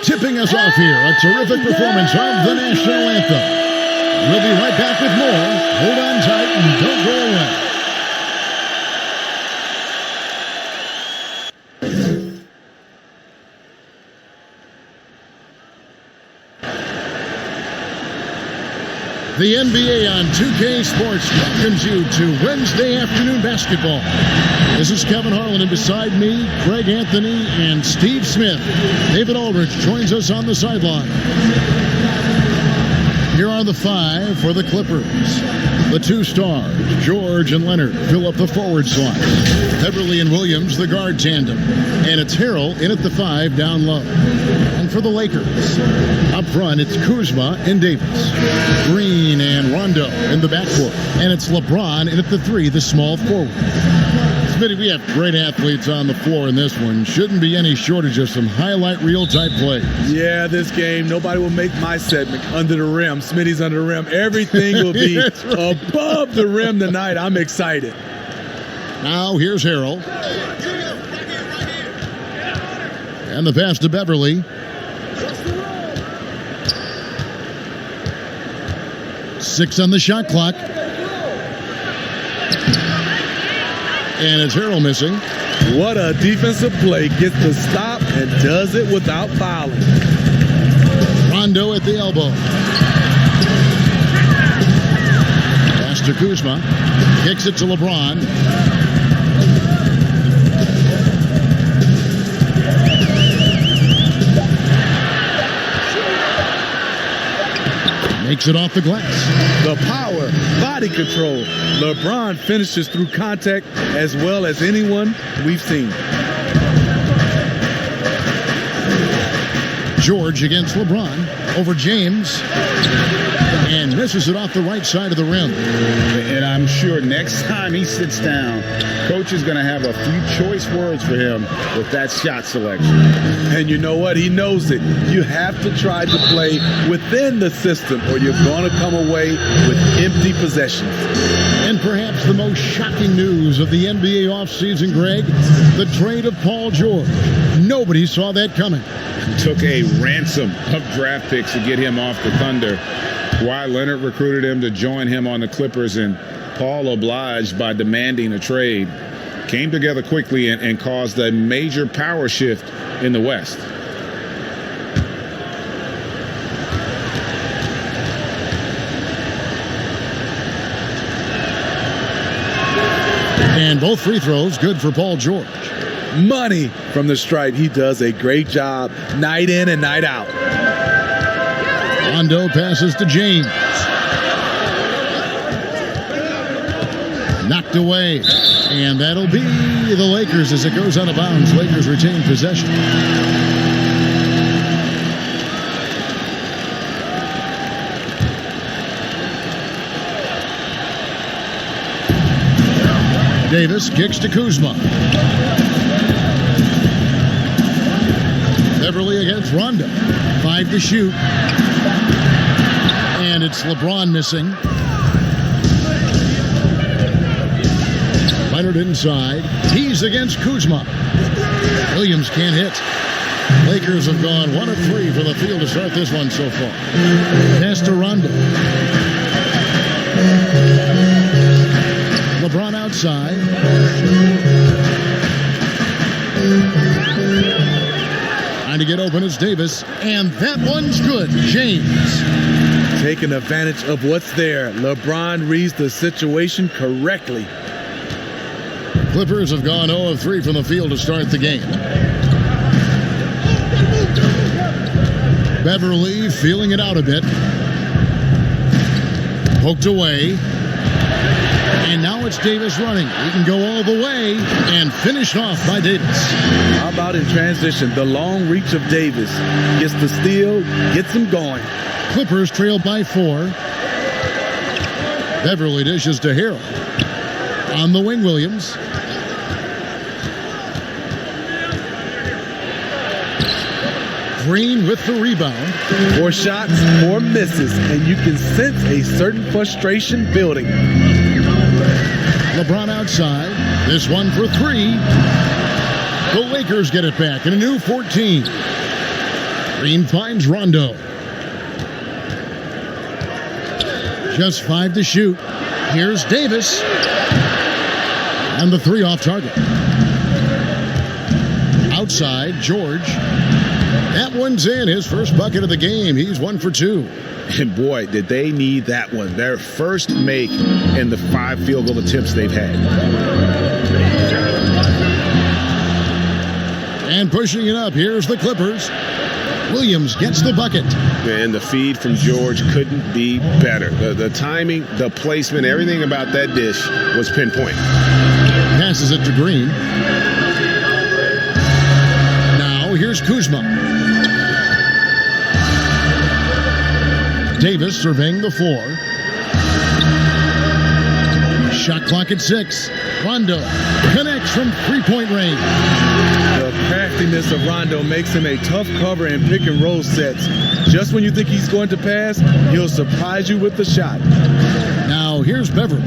Tipping us off here, a terrific performance of the national anthem. We'll be right back with more. Hold on tight and don't go away. The NBA on 2K Sports welcomes you to Wednesday afternoon basketball. This is Kevin Harlan, and beside me, Craig Anthony and Steve Smith. David Aldridge joins us on the sideline. Here are the five for the Clippers. The two stars, George and Leonard, fill up the forward slot. Beverly and Williams, the guard tandem. And it's Harrell in at the five down low. And for the Lakers, up front, it's Kuzma and Davis. Green and Rondo in the backcourt. And it's LeBron in at the three, the small forward. Smitty, we have great athletes on the floor in this one. Shouldn't be any shortage of some highlight reel type plays. Yeah, this game, nobody will make my segment under the rim. Smitty's under the rim. Everything will be right above the rim tonight. I'm excited. Now here's Harrell. And the pass to Beverly. Six on the shot clock. And it's Harrell missing. What a defensive play. Gets the stop and does it without fouling. Rondo at the elbow. Pass to Kuzma. Kicks it to LeBron. Makes it off the glass. The power, body control. LeBron finishes through contact as well as anyone we've seen. George against LeBron over James. And misses it off the right side of the rim. And I'm sure next time he sits down, coach is going to have a few choice words for him with that shot selection. And you know what? He knows it. You have to try to play within the system or you're going to come away with empty possessions. And perhaps the most shocking news of the NBA offseason, Greg, the trade of Paul George. Nobody saw that coming. Took a ransom of draft picks to get him off the Thunder. Kawhi Leonard recruited him to join him on the Clippers, and Paul obliged by demanding a trade. Came together quickly and caused a major power shift in the West. And both free throws good for Paul George. Money from the stripe. He does a great job night in and night out. Rondo passes to James. Knocked away. And that'll be the Lakers as it goes out of bounds. Lakers retain possession. Davis kicks to Kuzma. Beverly against Rondo. 5 to shoot. And it's LeBron missing. Leonard inside. He's against Kuzma. Williams can't hit. Lakers have gone 1 of 3 from the field to start this one so far. Pass to Rondo. LeBron outside. Trying to get open is Davis. And that one's good. James. Taking advantage of what's there. LeBron reads the situation correctly. Clippers have gone 0 of 3 from the field to start the game. Beverly feeling it out a bit. Poked away. And now it's Davis running. He can go all the way and finished off by Davis. How about in transition? The long reach of Davis gets the steal, gets him going. Clippers trail by 4. Beverly dishes to Harrell. On the wing, Williams. Green with the rebound. 4 shots, 4 misses, and you can sense a certain frustration building. LeBron outside. This one for 3. The Lakers get it back in a new 14. Green finds Rondo. Just 5 to shoot. Here's Davis. And the 3 off target. Outside, George. That one's in. His first bucket of the game. He's 1 for 2. And boy, did they need that one. Their first make in the 5 field goal attempts they've had. And pushing it up, here's the Clippers. Williams gets the bucket. And the feed from George couldn't be better. The timing, the placement, everything about that dish was pinpoint. Passes it to Green. Now here's Kuzma. Davis surveying the floor. Shot clock at 6. Rondo connects from 3-point range. The craftiness of Rondo makes him a tough cover in pick and roll sets. Just when you think he's going to pass, he'll surprise you with the shot. Now here's Beverly.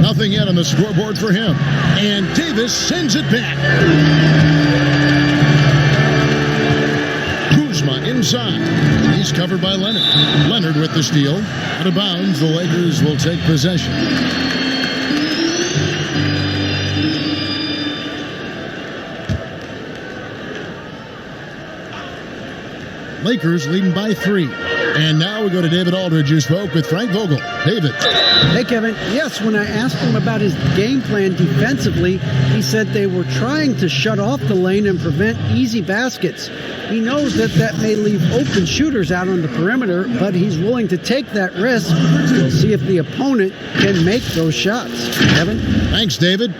Nothing yet on the scoreboard for him. And Davis sends it back. Kuzma inside. He's covered by Leonard. Leonard with the steal. Out of bounds, the Lakers will take possession. Lakers leading by 3. And now we go to David Aldridge, who spoke with Frank Vogel. David. Hey, Kevin. Yes, when I asked him about his game plan defensively, he said they were trying to shut off the lane and prevent easy baskets. He knows that may leave open shooters out on the perimeter, but he's willing to take that risk. We'll see if the opponent can make those shots. Kevin? Thanks, David.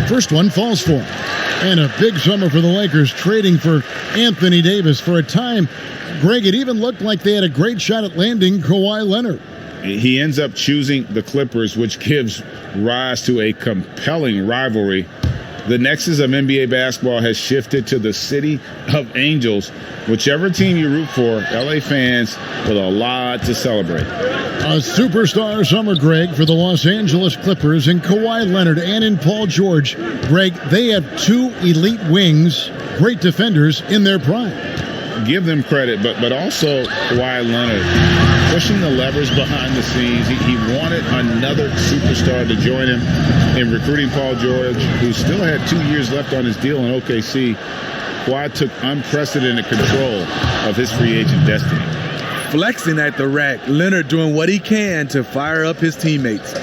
First one falls for him. And a big summer for the Lakers, trading for Anthony Davis. For a time, Greg, it even looked like they had a great shot at landing Kawhi Leonard. He ends up choosing the Clippers, which gives rise to a compelling rivalry. The nexus of NBA basketball has shifted to the city of angels. Whichever team you root for, LA fans with a lot to celebrate. A superstar summer, Greg, for the Los Angeles Clippers in Kawhi Leonard and in Paul George. Greg, they have 2 elite wings, great defenders in their prime. Give them credit, but also Kawhi Leonard pushing the levers behind the scenes. He wanted another superstar to join him in recruiting Paul George, who still had 2 years left on his deal in OKC. Kawhi took unprecedented control of his free agent destiny. Flexing at the rack, Leonard doing what he can to fire up his teammates.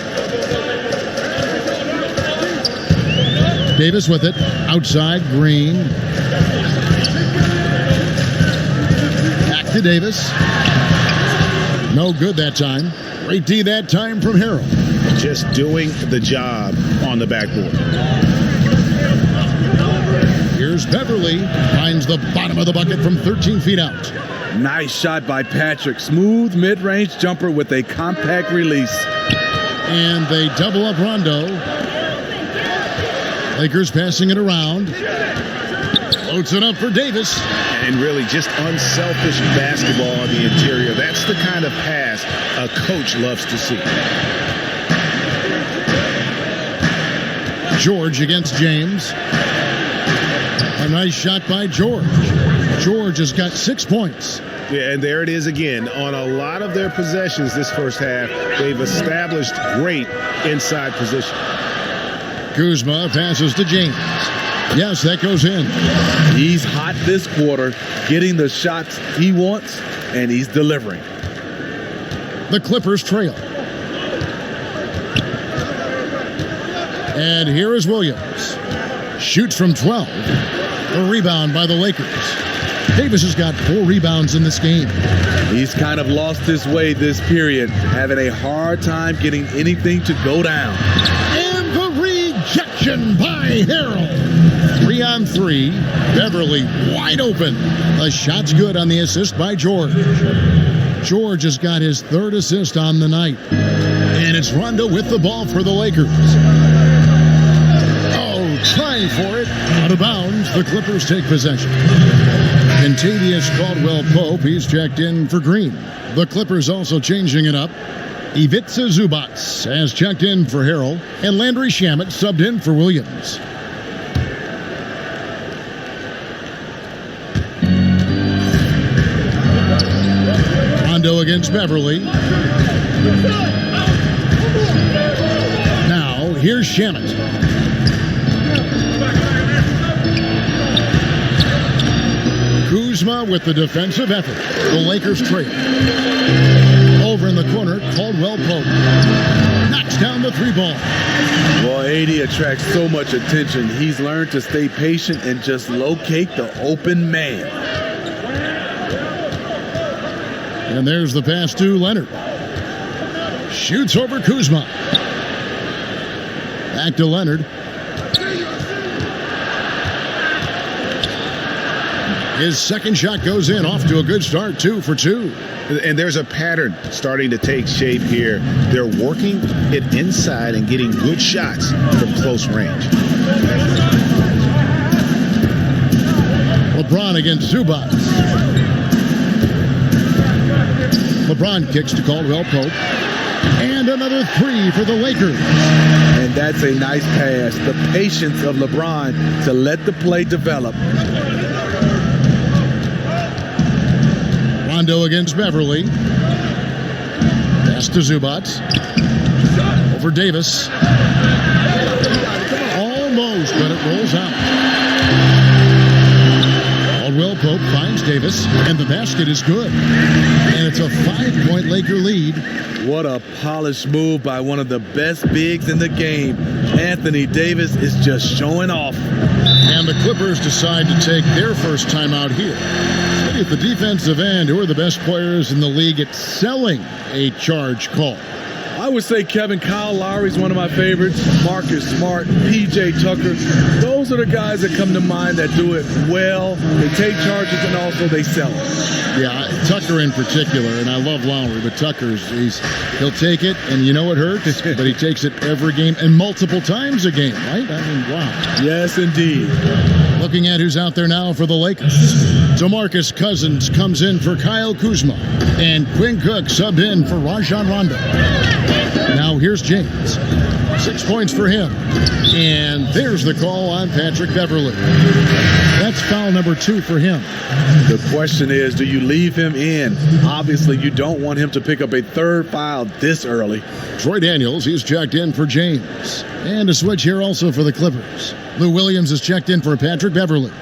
Davis with it. Outside, Green. Back to Davis. No good that time. Great D that time from Harrell. Just doing the job on the backboard. Here's Beverly. Finds the bottom of the bucket from 13 feet out. Nice shot by Patrick. Smooth mid-range jumper with a compact release. And they double up Rondo. Lakers passing it around. Floats it up for Davis. And really just unselfish basketball on the interior. That's the kind of pass a coach loves to see. George against James. A nice shot by George. George has got 6 points. Yeah, and there it is again. On a lot of their possessions this first half, they've established great inside position. Kuzma passes to James. Yes, that goes in. He's hot this quarter, getting the shots he wants, and he's delivering. The Clippers trail. And here is Williams. Shoots from 12. A rebound by the Lakers. Davis has got 4 rebounds in this game. He's kind of lost his way this period, having a hard time getting anything to go down. And the rejection by Harrell. 3-on-3. Beverly wide open. The shot's good on the assist by George. George has got his 3rd assist on the night. And it's Rondo with the ball for the Lakers. Oh, trying play for it. Out of bounds, the Clippers take possession. Contavious Caldwell-Pope, he's checked in for Green. The Clippers also changing it up. Ivica Zubac has checked in for Harrell, and Landry Shamet subbed in for Williams. Rondo against Beverly. Now, here's Shamet. Kuzma with the defensive effort. The Lakers trade. Over in the corner, Caldwell-Pope knocks down the three ball. Well, AD attracts so much attention. He's learned to stay patient and just locate the open man. And there's the pass to Leonard. Shoots over Kuzma. Back to Leonard. His second shot goes in, off to a good start, 2 for 2. And there's a pattern starting to take shape here. They're working it inside and getting good shots from close range. LeBron against Zubac. LeBron kicks to Caldwell-Pope. And another 3 for the Lakers. And that's a nice pass. The patience of LeBron to let the play develop. Rondo against Beverly. Pass to Zubac. Over Davis. Almost, but it rolls out. Caldwell-Pope finds Davis, and the basket is good. And it's a 5-point Laker lead. What a polished move by one of the best bigs in the game. Anthony Davis is just showing off. And the Clippers decide to take their first time out here. At the defensive end, who are the best players in the league at selling a charge call? I would say Kyle Lowry is one of my favorites. Marcus Smart, PJ Tucker. Those are the guys that come to mind that do it well. They take charges and also they sell it. Yeah, Tucker in particular, and I love Lowry, but he'll take it, and you know it hurts, but he takes it every game and multiple times a game, right? I mean, wow. Yes, indeed. Looking at who's out there now for the Lakers. DeMarcus Cousins comes in for Kyle Kuzma, and Quinn Cook subbed in for Rajon Rondo. Now here's James. 6 points for him. And there's the call on Patrick Beverly. That's foul number 2 for him. The question is, do you leave him in? Obviously, you don't want him to pick up a third foul this early. Troy Daniels, he's checked in for James. And a switch here also for the Clippers. Lou Williams is checked in for Patrick Beverly.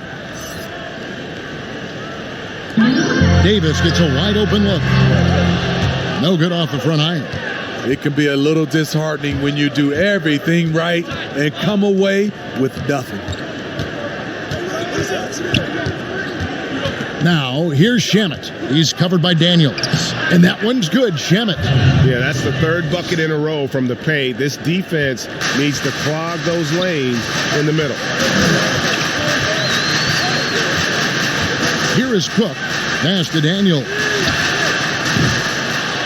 Davis gets a wide open look. No good off the front iron. It can be a little disheartening when you do everything right and come away with nothing. Now, here's Shamet. He's covered by Daniels. And that one's good, Shamet. Yeah, that's the third bucket in a row from the paint. This defense needs to clog those lanes in the middle. Here is Cook. Pass to Daniels.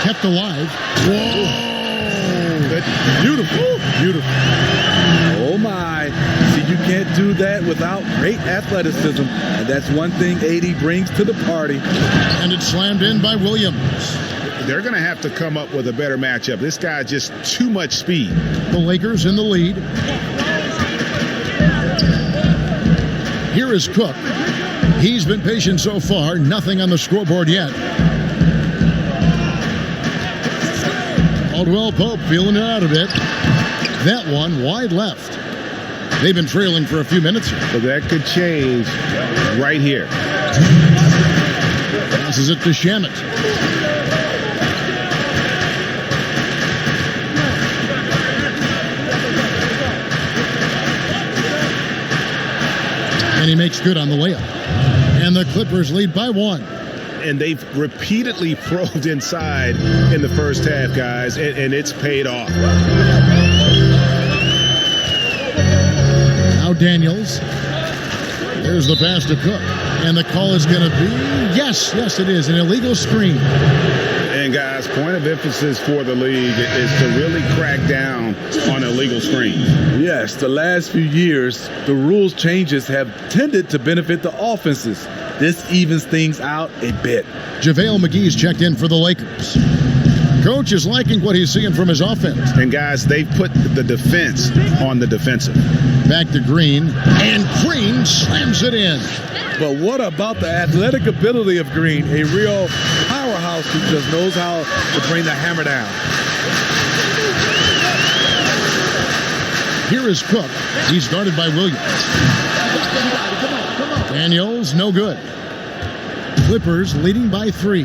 Kept alive. Whoa! Beautiful. Beautiful. Oh, my. See, you can't do that without great athleticism. And that's one thing AD brings to the party. And it's slammed in by Williams. They're going to have to come up with a better matchup. This guy just too much speed. The Lakers in the lead. Here is Cook. He's been patient so far. Nothing on the scoreboard yet. Caldwell-Pope feeling it out a bit. That one wide left. They've been trailing for a few minutes here. But that could change right here. Passes it to Shamet. And he makes good on the layup. And the Clippers lead by 1. And they've repeatedly probed inside in the first half, guys, and it's paid off. Now Daniels. There's the pass to Cook. And the call is going to be, yes, it is, an illegal screen. And guys, point of emphasis for the league is to really crack down on illegal screens. Yes, the last few years, the rules changes have tended to benefit the offenses. This evens things out a bit. JaVale McGee's checked in for the Lakers. Coach is liking what he's seeing from his offense. And guys, they've put the defense on the defensive. Back to Green, and Green slams it in. But what about the athletic ability of Green? A real powerhouse who just knows how to bring the hammer down. Here is Cook. He's guarded by Williams. Daniels, no good. Clippers leading by 3.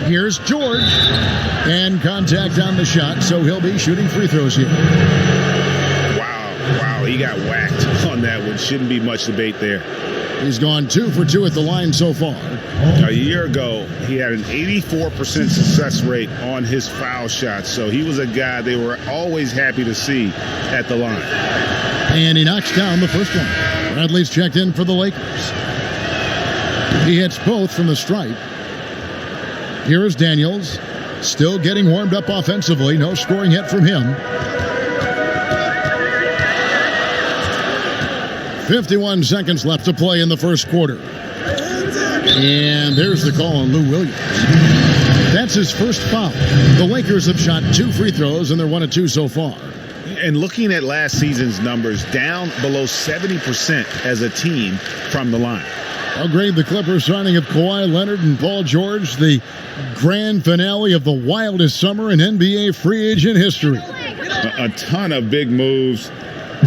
Here's George. And contact on the shot, so he'll be shooting free throws here. Wow, he got whacked on that one. Shouldn't be much debate there. He's gone 2 for 2 at the line so far. A year ago, he had an 84% success rate on his foul shots, so he was a guy they were always happy to see at the line. And he knocks down the first one. Bradley's checked in for the Lakers. He hits both from the stripe. Here is Daniels, still getting warmed up offensively. No scoring hit from him. 51 seconds left to play in the first quarter. And there's the call on Lou Williams. That's his first foul. The Lakers have shot 2 free throws, and they're 1 of 2 so far. And looking at last season's numbers, down below 70% as a team from the line. I'll grade the Clippers signing of Kawhi Leonard and Paul George, the grand finale of the wildest summer in NBA free agent history. A ton of big moves.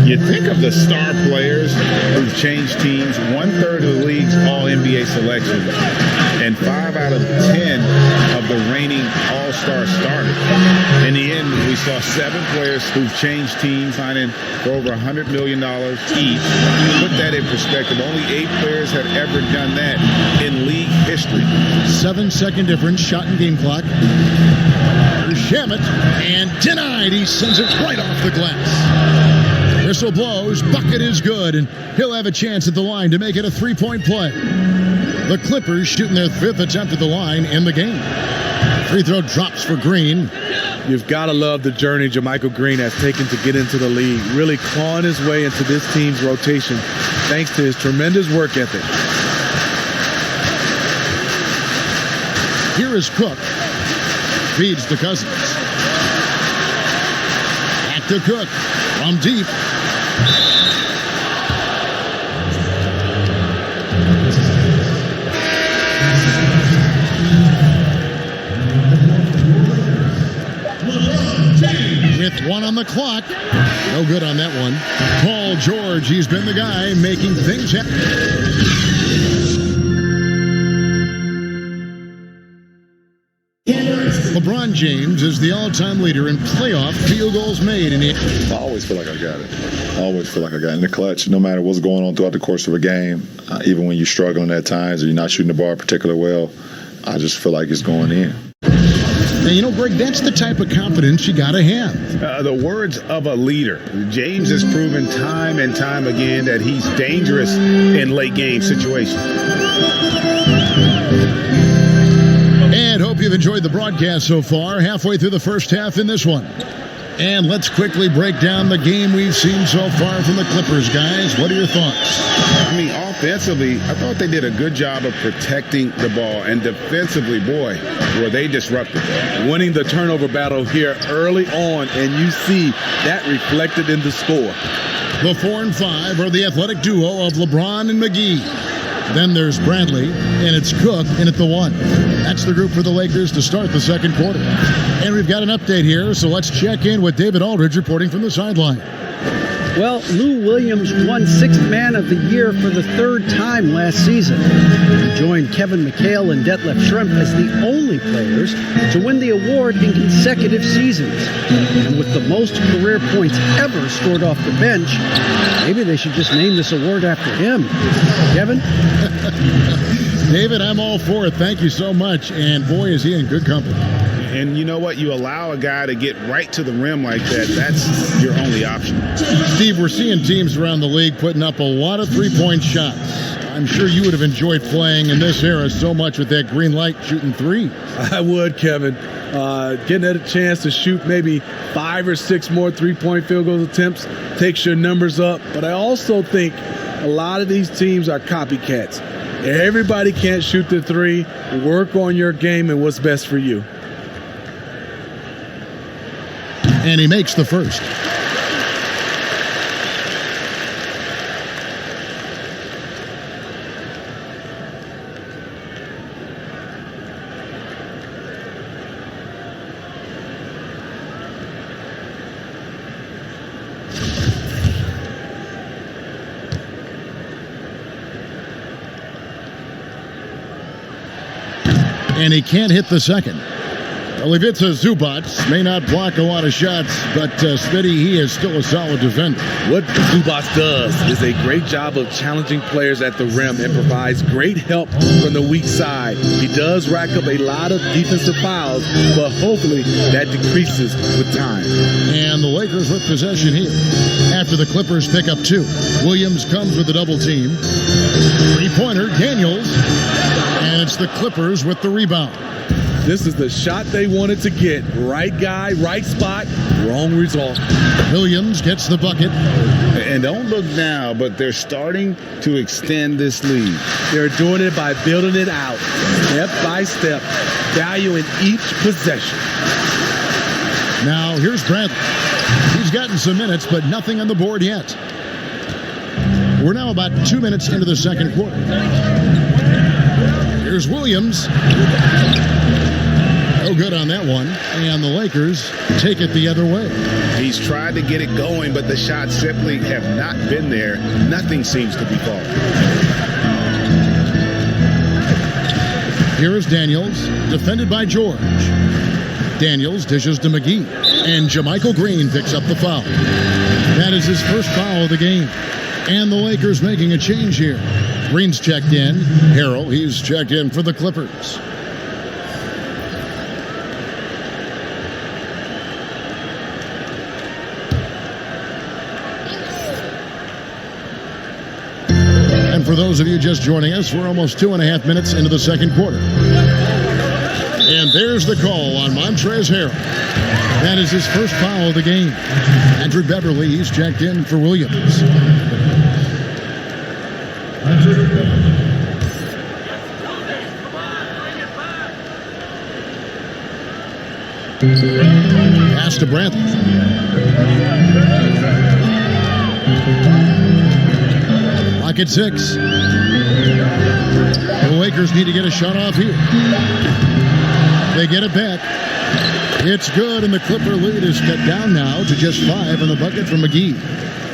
You think of the star players who've changed teams, 1/3 of the league's all-NBA selections, and 5 out of 10 of the reigning all-star starters. In the end, we saw 7 players who've changed teams, signing for over $100 million each. To put that in perspective, only 8 players have ever done that in league history. 7-second difference, shot and game clock. Here's Shamet, and denied. He sends it right off the glass. Whistle blows, bucket is good, and he'll have a chance at the line to make it a 3-point play. The Clippers shooting their 5th attempt at the line in the game. Free throw drops for Green. You've got to love the journey JaMychal Green has taken to get into the league, really clawing his way into this team's rotation thanks to his tremendous work ethic. Here is Cook. Feeds to Cousins. Back to Cook. From deep. With 1 on the clock. No good on that one. Paul George, he's been the guy making things happen. LeBron James is the all-time leader in playoff field goals made. I always feel like I got it. I always feel like I got it in the clutch, no matter what's going on throughout the course of a game. Even when you're struggling at times or you're not shooting the ball particularly well, I just feel like it's going in. Now, you know, Greg, that's the type of confidence you got to have. The words of a leader. James has proven time and time again that he's dangerous in late game situations. And hope you've enjoyed the broadcast so far. Halfway through the first half in this one. And let's quickly break down the game we've seen so far from the Clippers, guys. What are your thoughts? I mean, offensively, I thought they did a good job of protecting the ball. And defensively, boy, were they disruptive. Winning the turnover battle here early on, and you see that reflected in the score. The 4 and 5 are the athletic duo of LeBron and McGee. Then there's Bradley, and it's Cook in at the 1. That's the group for the Lakers to start the second quarter. And we've got an update here, so let's check in with David Aldridge reporting from the sideline. Well, Lou Williams won 6th Man of the Year for the 3rd time last season. He joined Kevin McHale and Detlef Schrempf as the only players to win the award in consecutive seasons. And with the most career points ever scored off the bench, maybe they should just name this award after him. Kevin? David, I'm all for it. Thank you so much. And boy, is he in good company. And you know what? You allow a guy to get right to the rim like that, that's your only option. Steve, we're seeing teams around the league putting up a lot of three-point shots. I'm sure you would have enjoyed playing in this era so much with that green light shooting three. I would, Kevin. Getting a chance to shoot maybe 5 or 6 more three-point field goal attempts takes your numbers up. But I also think a lot of these teams are copycats. Everybody can't shoot the three. Work on your game and what's best for you. And he makes the first. And he can't hit the second. Ivica Zubac may not block a lot of shots, but Smitty, he is still a solid defender. What Zubac does is a great job of challenging players at the rim and provides great help from the weak side. He does rack up a lot of defensive fouls, but hopefully that decreases with time. And the Lakers with possession here. After the Clippers pick up 2. Williams comes with a double team. Three-pointer, Daniels. And it's the Clippers with the rebound. This is the shot they wanted to get. Right guy, right spot, wrong result. Williams gets the bucket. And don't look now, but they're starting to extend this lead. They're doing it by building it out, step by step, valuing each possession. Now, here's Bradley. He's gotten some minutes, but nothing on the board yet. We're now about 2 minutes into the second quarter. Here's Williams. No good on that one. And the Lakers take it the other way. He's tried to get it going, but the shots simply have not been there. Nothing seems to be falling. Here is Daniels, defended by George. Daniels dishes to McGee. And Jermichael Green picks up the foul. That is his first foul of the game. And the Lakers making a change here. Green's checked in. Harrell, he's checked in for the Clippers. And for those of you just joining us, we're almost 2.5 minutes into the second quarter. And there's the call on Montrezl Harrell. That is his first foul of the game. Andrew Beverly, he's checked in for Williams. Pass to Bradley. Lock at 6. The Lakers need to get a shot off here. They get it back. It's good, and the Clipper lead is cut down now to just 5 on the bucket from McGee.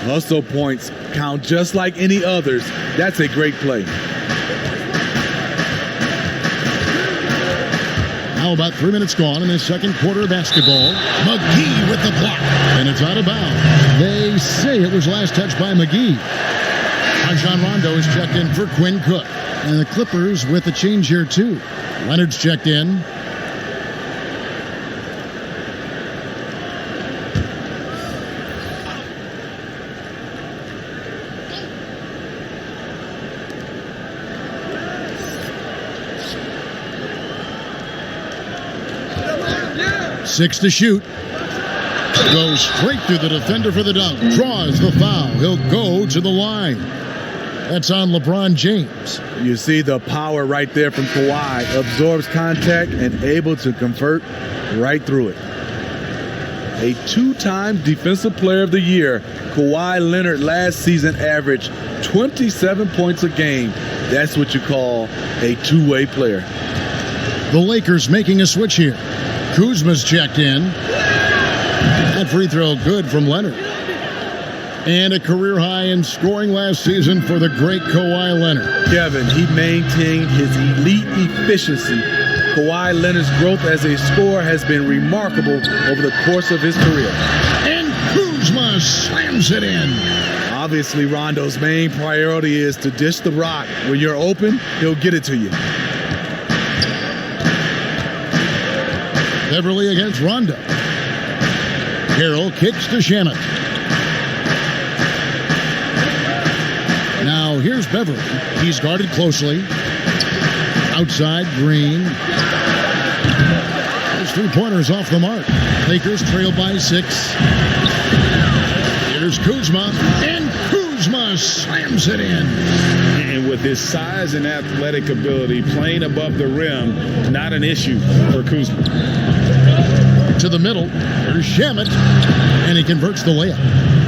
Hustle points count just like any others. That's a great play. Now about 3 minutes gone in the second quarter of basketball. McGee with the block, and it's out of bounds. They say it was last touched by McGee. Rajon Rondo is checked in for Quinn Cook. And the Clippers with a change here too. Leonard's checked in. Six to shoot. Goes straight through the defender for the dunk. Draws the foul. He'll go to the line. That's on LeBron James. You see the power right there from Kawhi. Absorbs contact and able to convert right through it. A 2-time Defensive Player of the Year, Kawhi Leonard last season averaged 27 points a game. That's what you call a two-way player. The Lakers making a switch here. Kuzma's checked in. That free throw good from Leonard. And a career high in scoring last season for the great Kawhi Leonard. Kevin, he maintained his elite efficiency. Kawhi Leonard's growth as a scorer has been remarkable over the course of his career. And Kuzma slams it in. Obviously, Rondo's main priority is to dish the rock. When you're open, he'll get it to you. Beverly against Rondo. Harrell kicks to Shamet. Now Now here's Beverly. He's guarded closely. Outside, Green. There's 3-pointers off the mark. Lakers trail by 6. Here's Kuzma, and Kuzma slams it in. And with his size and athletic ability, playing above the rim, not an issue for Kuzma. To the middle, there's Shamet, and he converts the layup.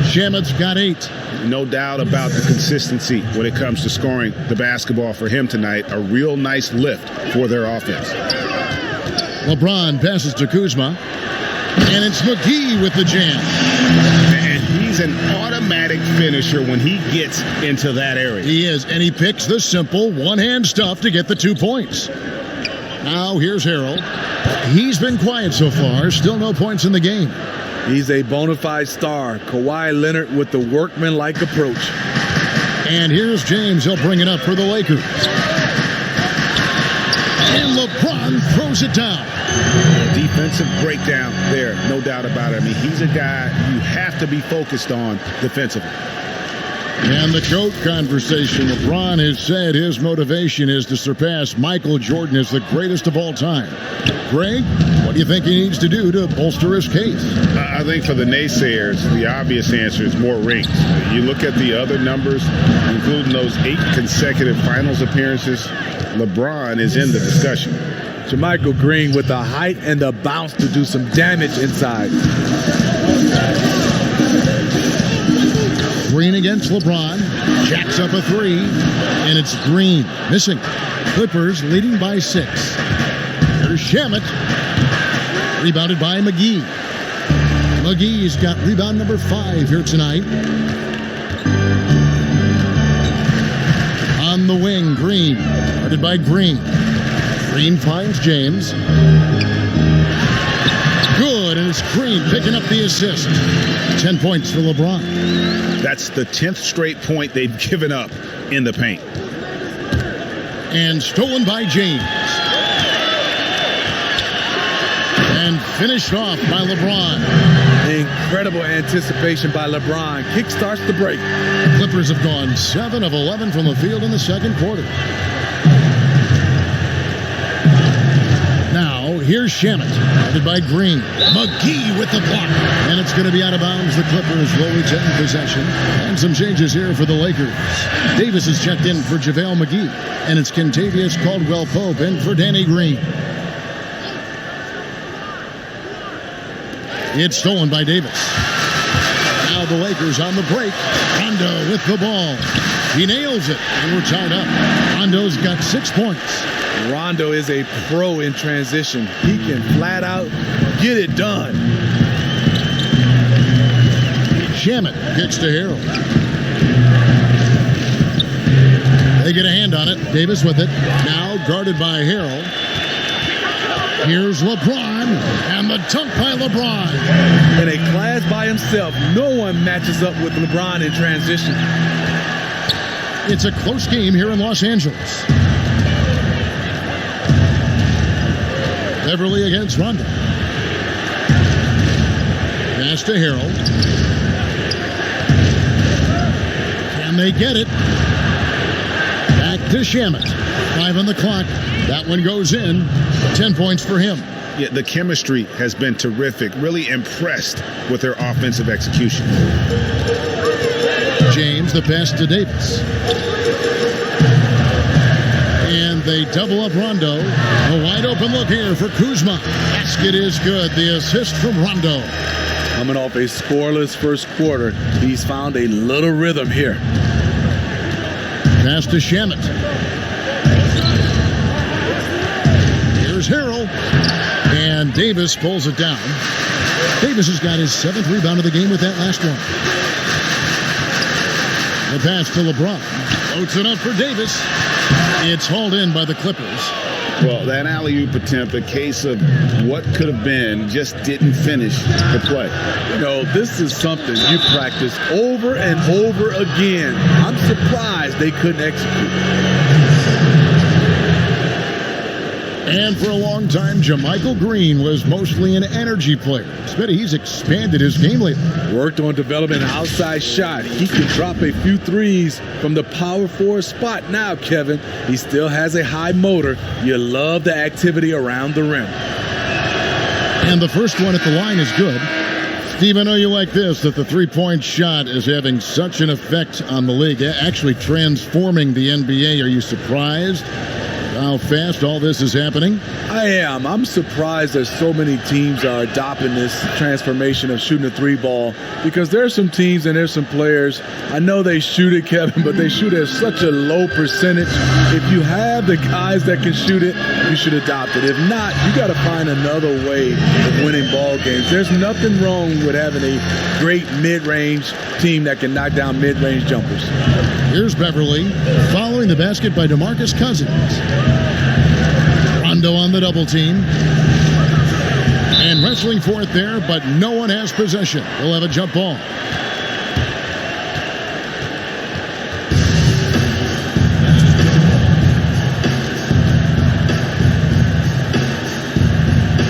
Shamet's got 8. No doubt about the consistency when it comes to scoring the basketball for him tonight. A real nice lift for their offense. LeBron passes to Kuzma, and it's McGee with the jam. And he's an automatic finisher when he gets into that area. He is, and he picks the simple one-hand stuff to get the 2 points. Now here's Harrell. He's been quiet so far, still no points in the game. He's a bona fide star. Kawhi Leonard with the workman-like approach. And here's James. He'll bring it up for the Lakers. And LeBron throws it down. Defensive breakdown there, no doubt about it. I mean, he's a guy you have to be focused on defensively. And the GOAT conversation. LeBron has said his motivation is to surpass Michael Jordan as the greatest of all time. Greg, what do you think he needs to do to bolster his case? I think for the naysayers, the obvious answer is more rings. You look at the other numbers, including those 8 consecutive finals appearances, LeBron is in the discussion. Jermichael Green with the height and the bounce to do some damage inside. Green against LeBron. Jacks up a 3. And it's Green missing. Clippers leading by 6. There's Shamet. Rebounded by McGee. McGee's got rebound number 5 here tonight. On the wing, Green. Guarded by Green. Green finds James. Good, and it's Green picking up the assist. 10 points for LeBron. That's the 10th straight point they've given up in the paint. And stolen by James. And finished off by LeBron. Incredible anticipation by LeBron. Kickstarts the break. The Clippers have gone 7 of 11 from the field in the second quarter. Now, here's Shamet, guarded by Green. McGee with the block. And it's going to be out of bounds. The Clippers will retain possession. And some changes here for the Lakers. Davis is checked in for JaVale McGee. And it's Kentavious Caldwell-Pope in for Danny Green. It's stolen by Davis. Now the Lakers on the break. Rondo with the ball. He nails it, and we're tied up. Rondo's got 6 points. Rondo is a pro in transition. He can flat out get it done. Shamet kicks to Harrell. They get a hand on it. Davis with it. Now guarded by Harrell. Here's LeBron, and the dunk by LeBron. In a class by himself, no one matches up with LeBron in transition. It's a close game here in Los Angeles. Beverly against Rondo. Pass to Harrell. Can they get it? Back to Shamet. 5 on the clock. That one goes in. 10 points for him. Yeah, the chemistry has been terrific. Really impressed with their offensive execution. James, the pass to Davis. And they double up Rondo. A wide open look here for Kuzma. Basket is good. The assist from Rondo. Coming off a scoreless first quarter, he's found a little rhythm here. Pass to Shamet. Here's Harrell. And Davis pulls it down. Davis has got his 7th rebound of the game with that last one. The pass to LeBron. Floats it up for Davis. It's hauled in by the Clippers. Well, that alley-oop attempt, a case of what could have been, just didn't finish the play. You know, this is something you practice over and over again. I'm surprised they couldn't execute. And for a long time, Jermichael Green was mostly an energy player. Smitty, he's expanded his game lately. Worked on developing an outside shot. He can drop a few threes from the power forward spot now, Kevin. He still has a high motor. You love the activity around the rim. And the first one at the line is good. Steve, I know you like this, that the three-point shot is having such an effect on the league, actually transforming the NBA. Are you surprised how fast all this is happening? I am. I'm surprised that so many teams are adopting this transformation of shooting a three ball, because there's some teams and there's some players, I know they shoot it, Kevin, but they shoot at such a low percentage. If you have the guys that can shoot it, you should adopt it. If not, you got to find another way of winning ball games. There's nothing wrong with having a great mid-range team that can knock down mid-range jumpers. Here's Beverly following the basket by DeMarcus Cousins. Rondo on the double team. And wrestling for it there, but no one has possession. He'll have a jump ball.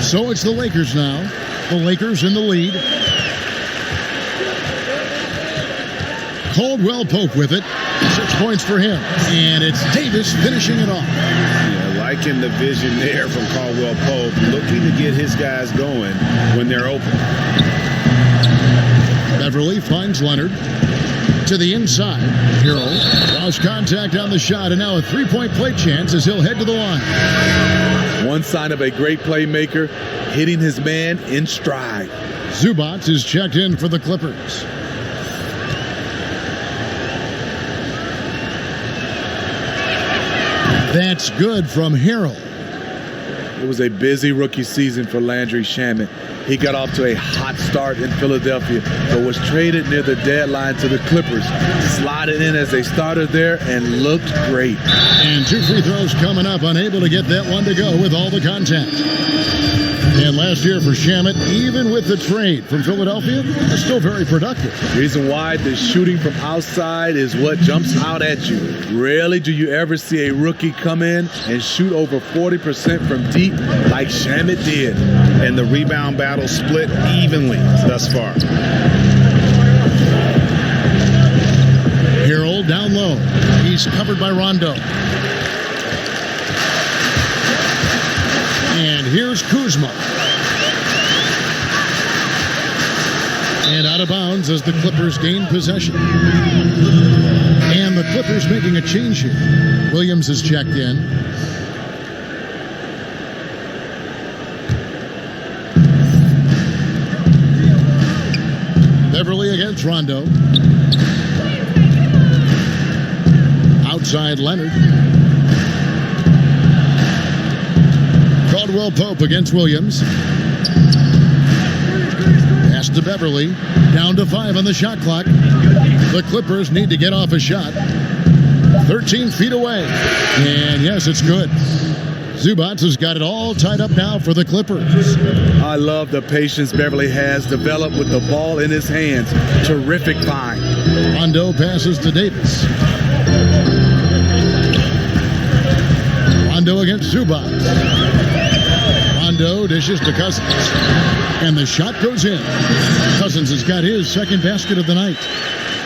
So it's the Lakers now. The Lakers in the lead. Caldwell Pope with it. 6 points for him. And it's Davis finishing it off. Yeah, liking the vision there from Caldwell Pope, looking to get his guys going when they're open. Beverly finds Leonard to the inside. Hero lost contact on the shot, and now a three-point play chance as he'll head to the line. One sign of a great playmaker, hitting his man in stride. Zubac is checked in for the Clippers. That's good from Harrell. It was a busy rookie season for Landry Shamet. He got off to a hot start in Philadelphia, but was traded near the deadline to the Clippers. Slotted in as a starter there and looked great. And 2 free throws coming up, unable to get that one to go with all the contact. And last year for Shamet, even with the trade from Philadelphia, was still very productive. Reason why the shooting from outside is what jumps out at you. Rarely do you ever see a rookie come in and shoot over 40% from deep like Shamet did. And the rebound battle split evenly thus far. Harrell down low. He's covered by Rondo. And here's Kuzma. And out of bounds as the Clippers gain possession. And the Clippers making a change here. Williams is checked in. Beverly against Rondo. Outside Leonard. Caldwell Pope against Williams. Pass to Beverly. Down to 5 on the shot clock. The Clippers need to get off a shot. 13 feet away. And yes, it's good. Zubac has got it all tied up now for the Clippers. I love the patience Beverly has developed with the ball in his hands. Terrific find. Rondo passes to Davis. Rondo against Zubac. Rondo dishes to Cousins. And the shot goes in. Cousins has got his second basket of the night.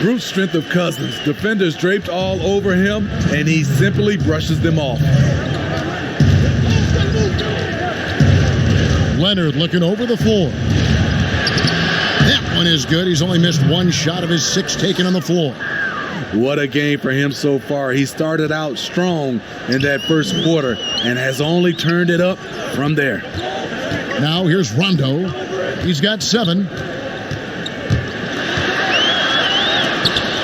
Brute strength of Cousins. Defenders draped all over him, and he simply brushes them off. Leonard looking over the floor. That one is good. He's only missed one shot of his 6 taken on the floor. What a game for him so far. He started out strong in that first quarter and has only turned it up from there. Now here's Rondo. He's got 7.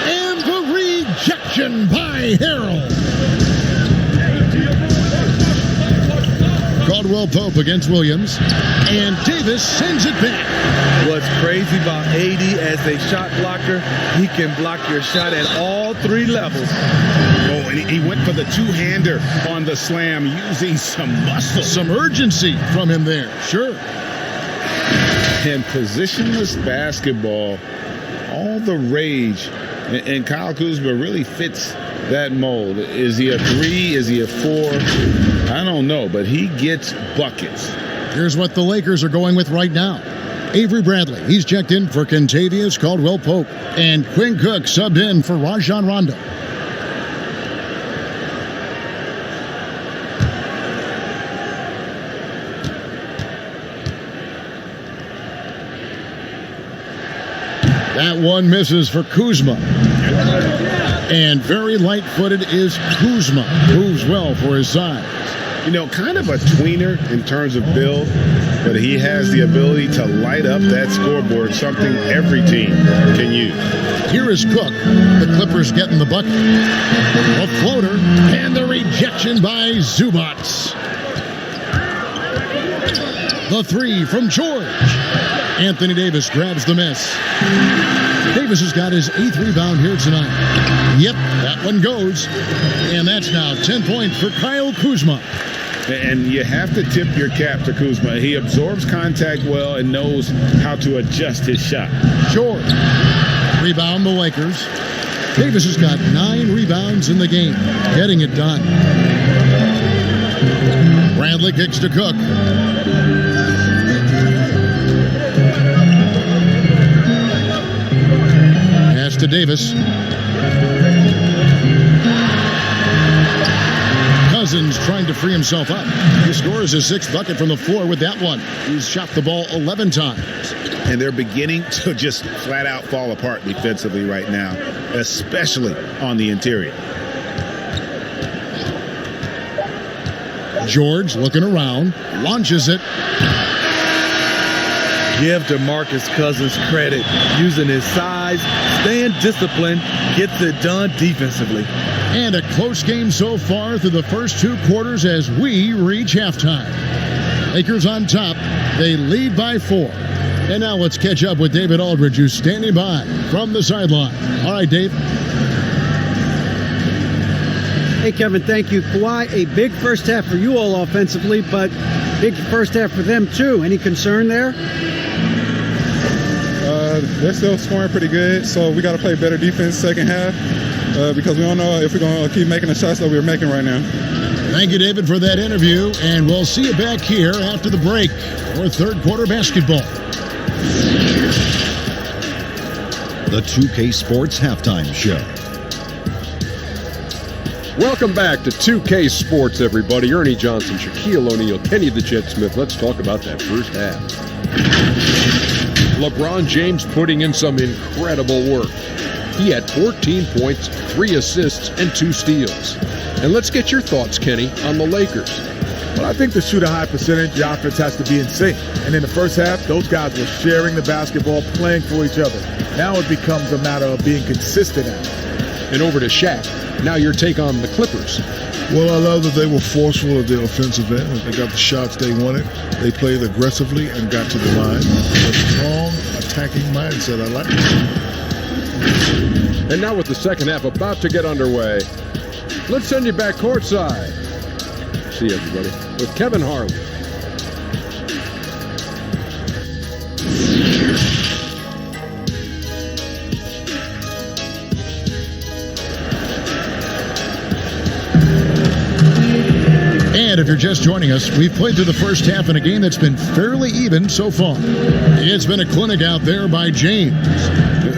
And the rejection by Harrell. Caldwell Pope against Williams. And Davis sends it back. What's crazy about AD as a shot blocker, he can block your shot at all 3 levels. Oh, and he went for the two-hander on the slam, using some muscle. Some urgency from him there, sure. And positionless basketball, all the rage. And Kyle Kuzma really fits that mold. Is he a 3? Is he a 4? I don't know, but he gets buckets. Here's what the Lakers are going with right now. Avery Bradley, he's checked in for Kentavious Caldwell-Pope. And Quinn Cook subbed in for Rajon Rondo. That one misses for Kuzma. And very light-footed is Kuzma. Moves well for his size. You know, kind of a tweener in terms of build, but he has the ability to light up that scoreboard, something every team can use. Here is Cook. The Clippers getting the bucket. A floater, and the rejection by Zubac. The three from George. Anthony Davis grabs the miss. Davis has got his 8th rebound here tonight. Yep, that one goes. And that's now 10 points for Kyle Kuzma. And you have to tip your cap to Kuzma. He absorbs contact well and knows how to adjust his shot. George. Rebound the Lakers. Davis has got 9 rebounds in the game. Getting it done. Bradley kicks to Cook. Pass to Davis. Cousins trying to free himself up. He scores his 6th bucket from the floor with that one. He's shot the ball 11 times. And they're beginning to just flat out fall apart defensively right now, especially on the interior. George looking around, launches it. Give DeMarcus Cousins credit, using his size, staying disciplined, gets it done defensively. And a close game so far through the first 2 quarters as we reach halftime. Lakers on top. They lead by 4. And now let's catch up with David Aldridge, who's standing by from the sideline. All right, Dave. Hey, Kevin, thank you. Kawhi, a big first half for you all offensively, but big first half for them, too. Any concern there? They're still scoring pretty good, so we got to play better defense second half because we don't know if we're going to keep making the shots that we're making right now. Thank you, David, for that interview, and we'll see you back here after the break for third quarter basketball. The 2K Sports Halftime Show. Welcome back to 2K Sports, everybody. Ernie Johnson, Shaquille O'Neal, Kenny the Jet Smith. Let's talk about that first half. LeBron James putting in some incredible work. He had 14 points, 3 assists, and 2 steals. And let's get your thoughts, Kenny, on the Lakers. Well, I think to shoot a high percentage, the offense has to be in sync. And in the first half, those guys were sharing the basketball, playing for each other. Now it becomes a matter of being consistent at it. And over to Shaq. Now your take on the Clippers. Well, I love that they were forceful at their offensive end. They got the shots they wanted. They played aggressively and got to the line. A strong attacking mindset. I like it. And now with the second half about to get underway, let's send you back courtside. See you, everybody, with Kevin Harlan. And if you're just joining us, we've played through the first half in a game that's been fairly even so far. It's been a clinic out there by James.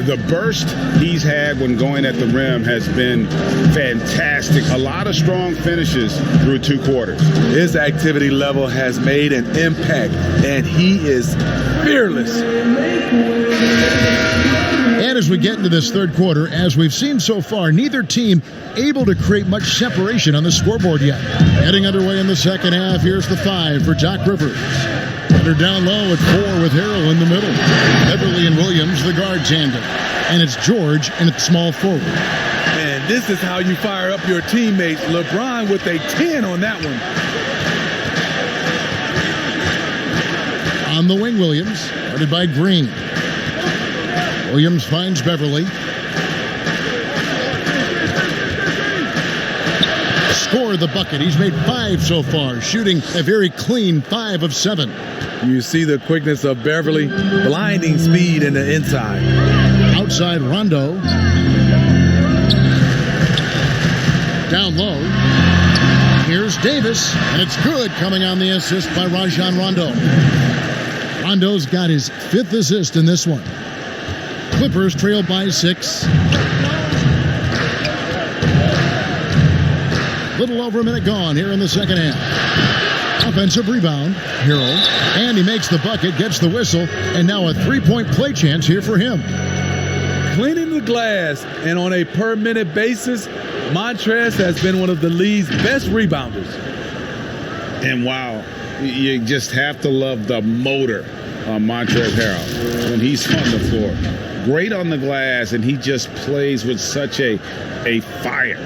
The burst he's had when going at the rim has been fantastic. A lot of strong finishes through 2 quarters. His activity level has made an impact, and he is fearless. And as we get into this third quarter, as we've seen so far, neither team able to create much separation on the scoreboard yet. Getting underway in the second half, here's the 5 for Doc Rivers. Under down low at 4 with Harrell in the middle. Beverly and Williams, the guard tandem. And it's George and it's small forward. And this is how you fire up your teammates. LeBron with a 10 on that one. On the wing, Williams, guarded by Green. Williams finds Beverly. Score the bucket. He's made 5 so far, shooting a very clean 5 of 7. You see the quickness of Beverly, blinding speed in the inside. Outside Rondo. Down low. Here's Davis, and it's good, coming on the assist by Rajon Rondo. Rondo's got his 5th assist in this one. Clippers trail by 6. Little over a minute gone here in the second half. Offensive rebound, Harrell, and he makes the bucket, gets the whistle, and now a 3-point play chance here for him. Cleaning the glass, and on a per-minute basis, Montrez has been one of the league's best rebounders. And wow, you just have to love the motor on Montrezl Harrell when he's on the floor. Great on the glass, and he just plays with such a fire.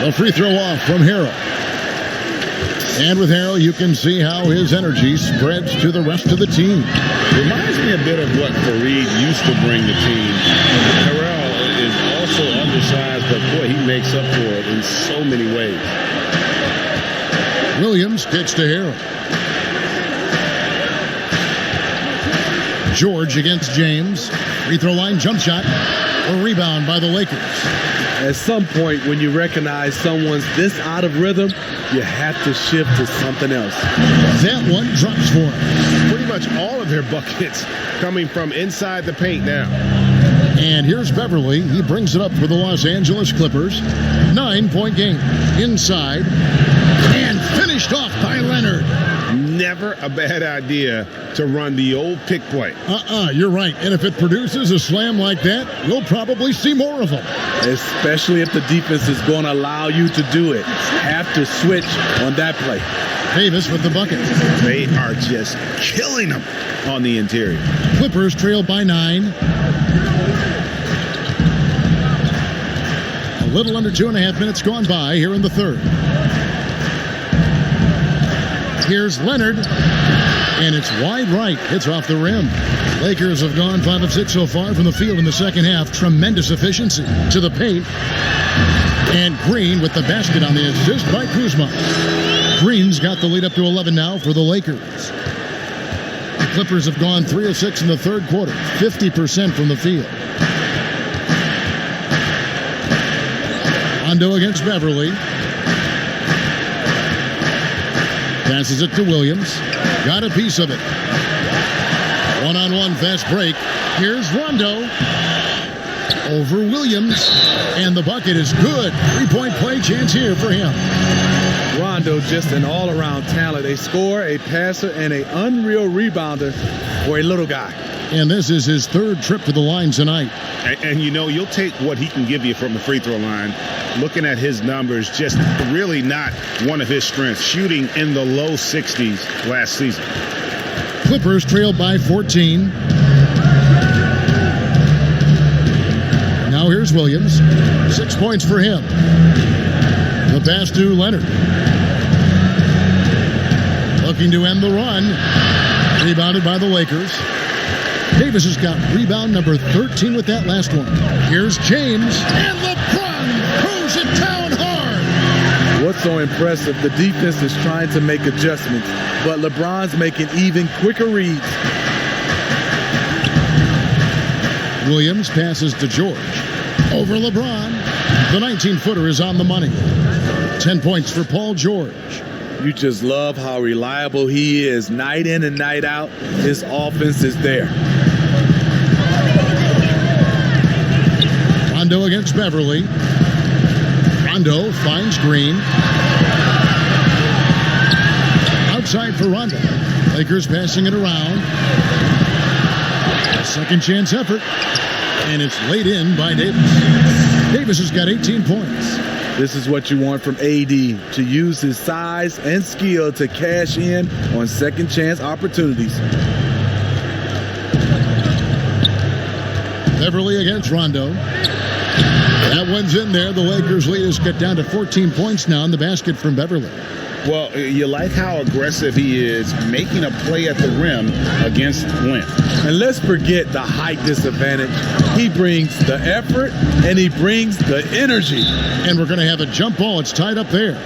A free throw off from Harrell. And with Harrell, you can see how his energy spreads to the rest of the team. Reminds me a bit of what Fareed used to bring the team. Harrell is also undersized, but boy, he makes up for it in so many ways. Williams gets to Harrell. George against James. Free throw line jump shot. A rebound by the Lakers. At some point, when you recognize someone's this out of rhythm, you have to shift to something else. That one drops for him. Pretty much all of their buckets coming from inside the paint now. And here's Beverly. He brings it up for the Los Angeles Clippers. 9-point game. Inside. And finished off by Leonard. Never a bad idea to run the old pick play. You're right. And if it produces a slam like that, we'll probably see more of them. Especially if the defense is going to allow you to do it. Have to switch on that play. Davis with the bucket. They are just killing them on the interior. Clippers trail by 9. A little under 2.5 minutes gone by here in the third. Here's Leonard, and it's wide right. It's off the rim. Lakers have gone 5 of 6 so far from the field in the second half. Tremendous efficiency to the paint. And Green with the basket on the assist by Kuzma. Green's got the lead up to 11 now for the Lakers. The Clippers have gone 3 of 6 in the third quarter, 50% from the field. Rondo against Beverly. Passes it to Williams. Got a piece of it. One-on-one fast break. Here's Rondo. Over Williams. And the bucket is good. 3-point play chance here for him. Rondo just an all-around talent. A scorer, a passer, and an unreal rebounder for a little guy. And this is his 3rd trip to the line tonight. And you know, you'll take what he can give you from the free throw line. Looking at his numbers, just really not one of his strengths. Shooting in the low 60s last season. Clippers trailed by 14. Now here's Williams. 6 points for him. The pass to Leonard. Looking to end the run. Rebounded by the Lakers. Davis has got rebound number 13 with that last one. Here's James. And LeBron throws it down hard. What's so impressive, the defense is trying to make adjustments, but LeBron's making even quicker reads. Williams passes to George. Over LeBron. The 19-footer is on the money. 10 points for Paul George. You just love how reliable he is. Night in and night out, his offense is there. Rondo against Beverly. Rondo finds Green. Outside for Rondo. Lakers passing it around. A second chance effort. And it's laid in by Davis. Davis has got 18 points. This is what you want from AD, to use his size and skill to cash in on second chance opportunities. Beverly against Rondo. That one's in there. The Lakers lead has got down to 14 points now in the basket from Beverly. Well, you like how aggressive he is making a play at the rim against length. And let's forget the height disadvantage. He brings the effort and he brings the energy. And we're going to have a jump ball. It's tied up there.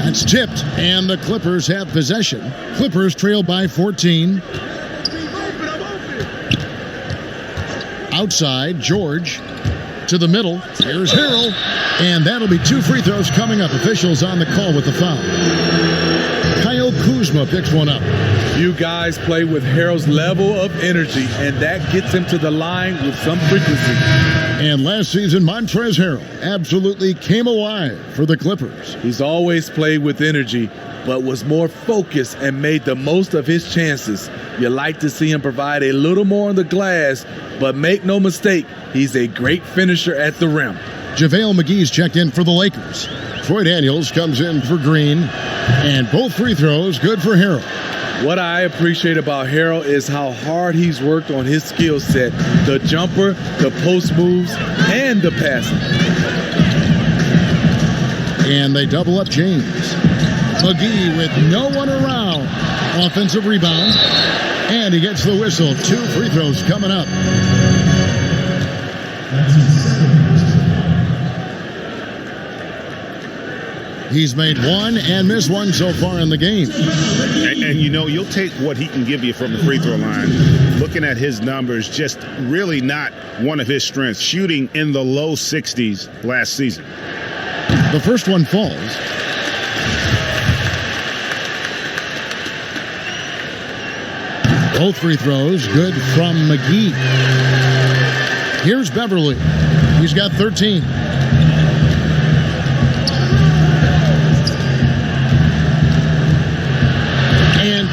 It's tipped, and the Clippers have possession. Clippers trail by 14. Outside, George to the middle. Here's Harrell, and that'll be 2 free throws coming up. Officials on the call with the foul. Kyle Kuzma picks one up. You guys play with Harrell's level of energy, and that gets him to the line with some frequency. And last season, Montrezl Harrell absolutely came alive for the Clippers. He's always played with energy, but was more focused and made the most of his chances. You like to see him provide a little more on the glass, but make no mistake, he's a great finisher at the rim. JaVale McGee's checked in for the Lakers. Troy Daniels comes in for Green, and both free throws good for Harrell. What I appreciate about Harrell is how hard he's worked on his skill set. The jumper, the post moves, and the passing. And they double up James. McGee with no one around. Offensive rebound. And he gets the whistle. 2 free throws coming up. He's made 1 and missed 1 so far in the game. And you know, you'll take what he can give you from the free throw line. Looking at his numbers, just really not one of his strengths. Shooting in the low 60s last season. The first one falls. Both free throws good from McGee. Here's Beverly. He's got 13.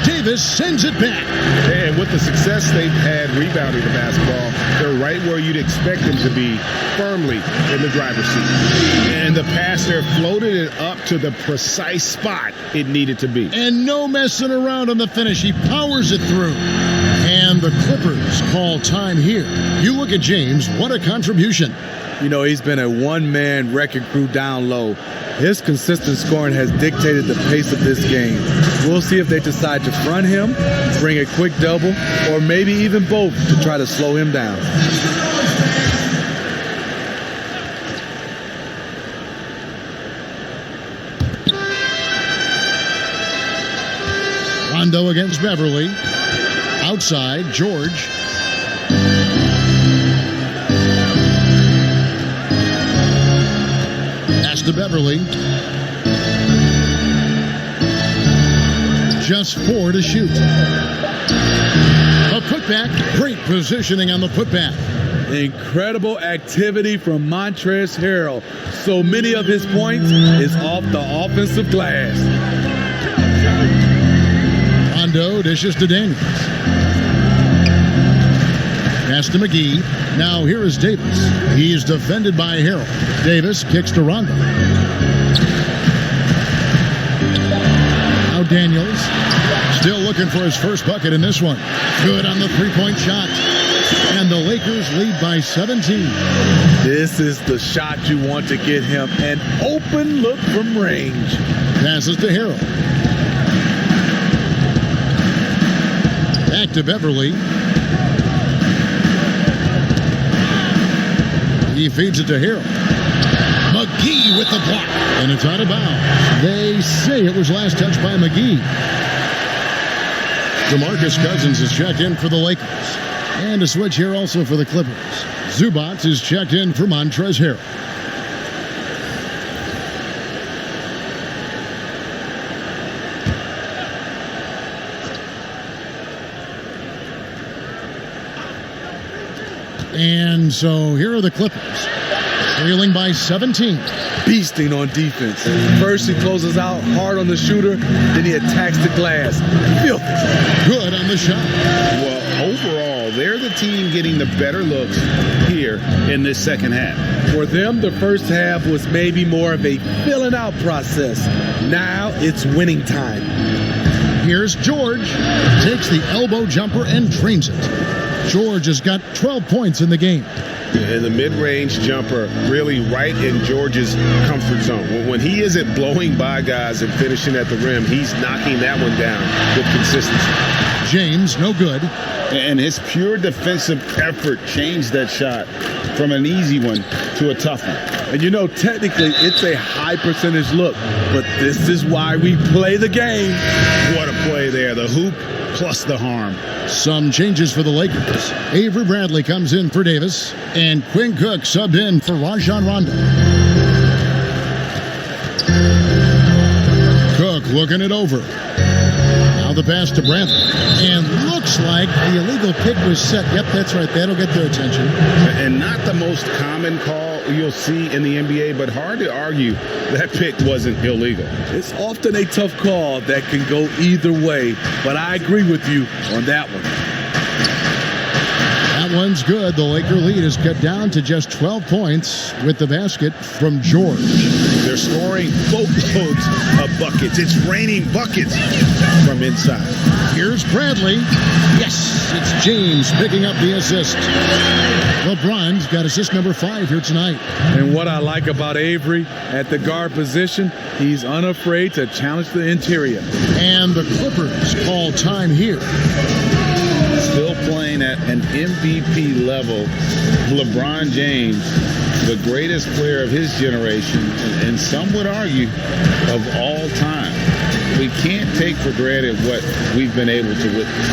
Davis sends it back. And with the success they've had rebounding the basketball, they're right where you'd expect them to be, firmly in the driver's seat. And the pass there floated it up to the precise spot it needed to be. And no messing around on the finish. He powers it through. And the Clippers call time here. You look at James, what a contribution. You know, he's been a one-man wrecking crew down low. His consistent scoring has dictated the pace of this game. We'll see if they decide to front him, bring a quick double, or maybe even both to try to slow him down. Rondo against Beverly. Outside, George. Pass to Beverly. Just 4 to shoot. A putback. Great positioning on the putback. Incredible activity from Montrezl Harrell. So many of his points is off the offensive glass. Rondo dishes to Daniels. Pass to McGee. Now here is Davis. He's defended by Harrell. Davis kicks to Rondo. Now Daniels. Still looking for his first bucket in this one. Good on the three-point shot. And the Lakers lead by 17. This is the shot you want to get him. An open look from range. Passes to Harrell. Back to Beverly. He feeds it to Harrell. McGee with the block. And it's out of bounds. They say it was last touched by McGee. DeMarcus Cousins is checked in for the Lakers. And a switch here also for the Clippers. Zubac is checked in for Montrezl Harrell. And so here are the Clippers, trailing by 17. Beasting on defense. First he closes out hard on the shooter, then he attacks the glass. Filthy. Good on the shot. Well, overall, they're the team getting the better looks here in this second half. For them, the first half was maybe more of a filling out process. Now it's winning time. Here's George. Takes the elbow jumper and drains it. George has got 12 points in the game. And the mid-range jumper really right in George's comfort zone. When he isn't blowing by guys and finishing at the rim, he's knocking that one down with consistency. James, no good. And his pure defensive effort changed that shot from an easy one to a tough one. And you know, technically, it's a high percentage look, but this is why we play the game. What a play there. The hoop plus the harm. Some changes for the Lakers. Avery Bradley comes in for Davis, and Quinn Cook subbed in for Rajon Rondo. Cook looking it over. Now the pass to Bradley. And looks like the illegal pick was set. Yep, that's right. That'll get their attention. And not the most common call you'll see in the NBA, but hard to argue that pick wasn't illegal. It's often a tough call that can go either way, but I agree with you on that one. That one's good. The Laker lead is cut down to just 12 points with the basket from George. They're scoring boatloads of buckets. It's raining buckets from inside. Here's Bradley. Yes, it's James picking up the assist. LeBron's got assist number 5 here tonight. And what I like about Avery at the guard position, he's unafraid to challenge the interior. And the Clippers call time here. Still playing at an MVP level. LeBron James, the greatest player of his generation, and some would argue of all time. We can't take for granted what we've been able to witness.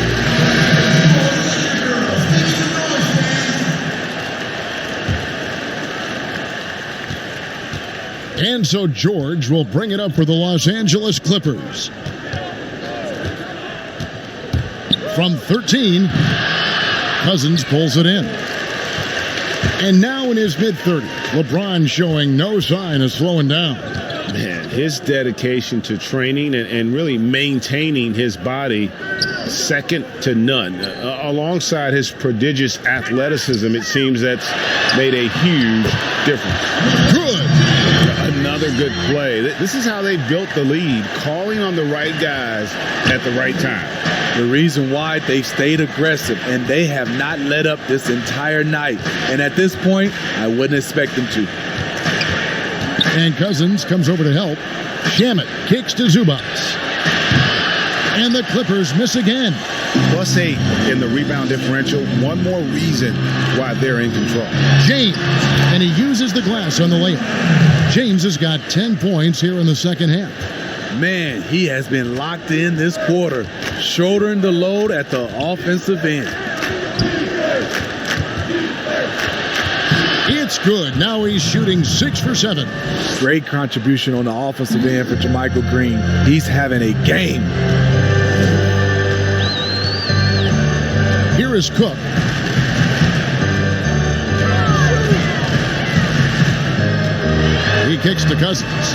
And so George will bring it up for the Los Angeles Clippers. From 13, Cousins pulls it in. And now in his mid-30s, LeBron showing no sign of slowing down. Man, his dedication to training and really maintaining his body, second to none. Alongside his prodigious athleticism, it seems that's made a huge difference. Good. Another good play. This is how they built the lead, calling on the right guys at the right time. The reason why they've stayed aggressive, and they have not let up this entire night. And at this point, I wouldn't expect them to. And Cousins comes over to help. Shamet kicks to Zubac. And the Clippers miss again. +8 in the rebound differential. One more reason why they're in control. James, and he uses the glass on the layup. James has got 10 points here in the second half. Man, he has been locked in this quarter, shouldering the load at the offensive end. It's good. Now he's shooting 6 for 7. Great contribution on the offensive end for JaMychal Green. He's having a game. Here is Cook. He kicks to Cousins.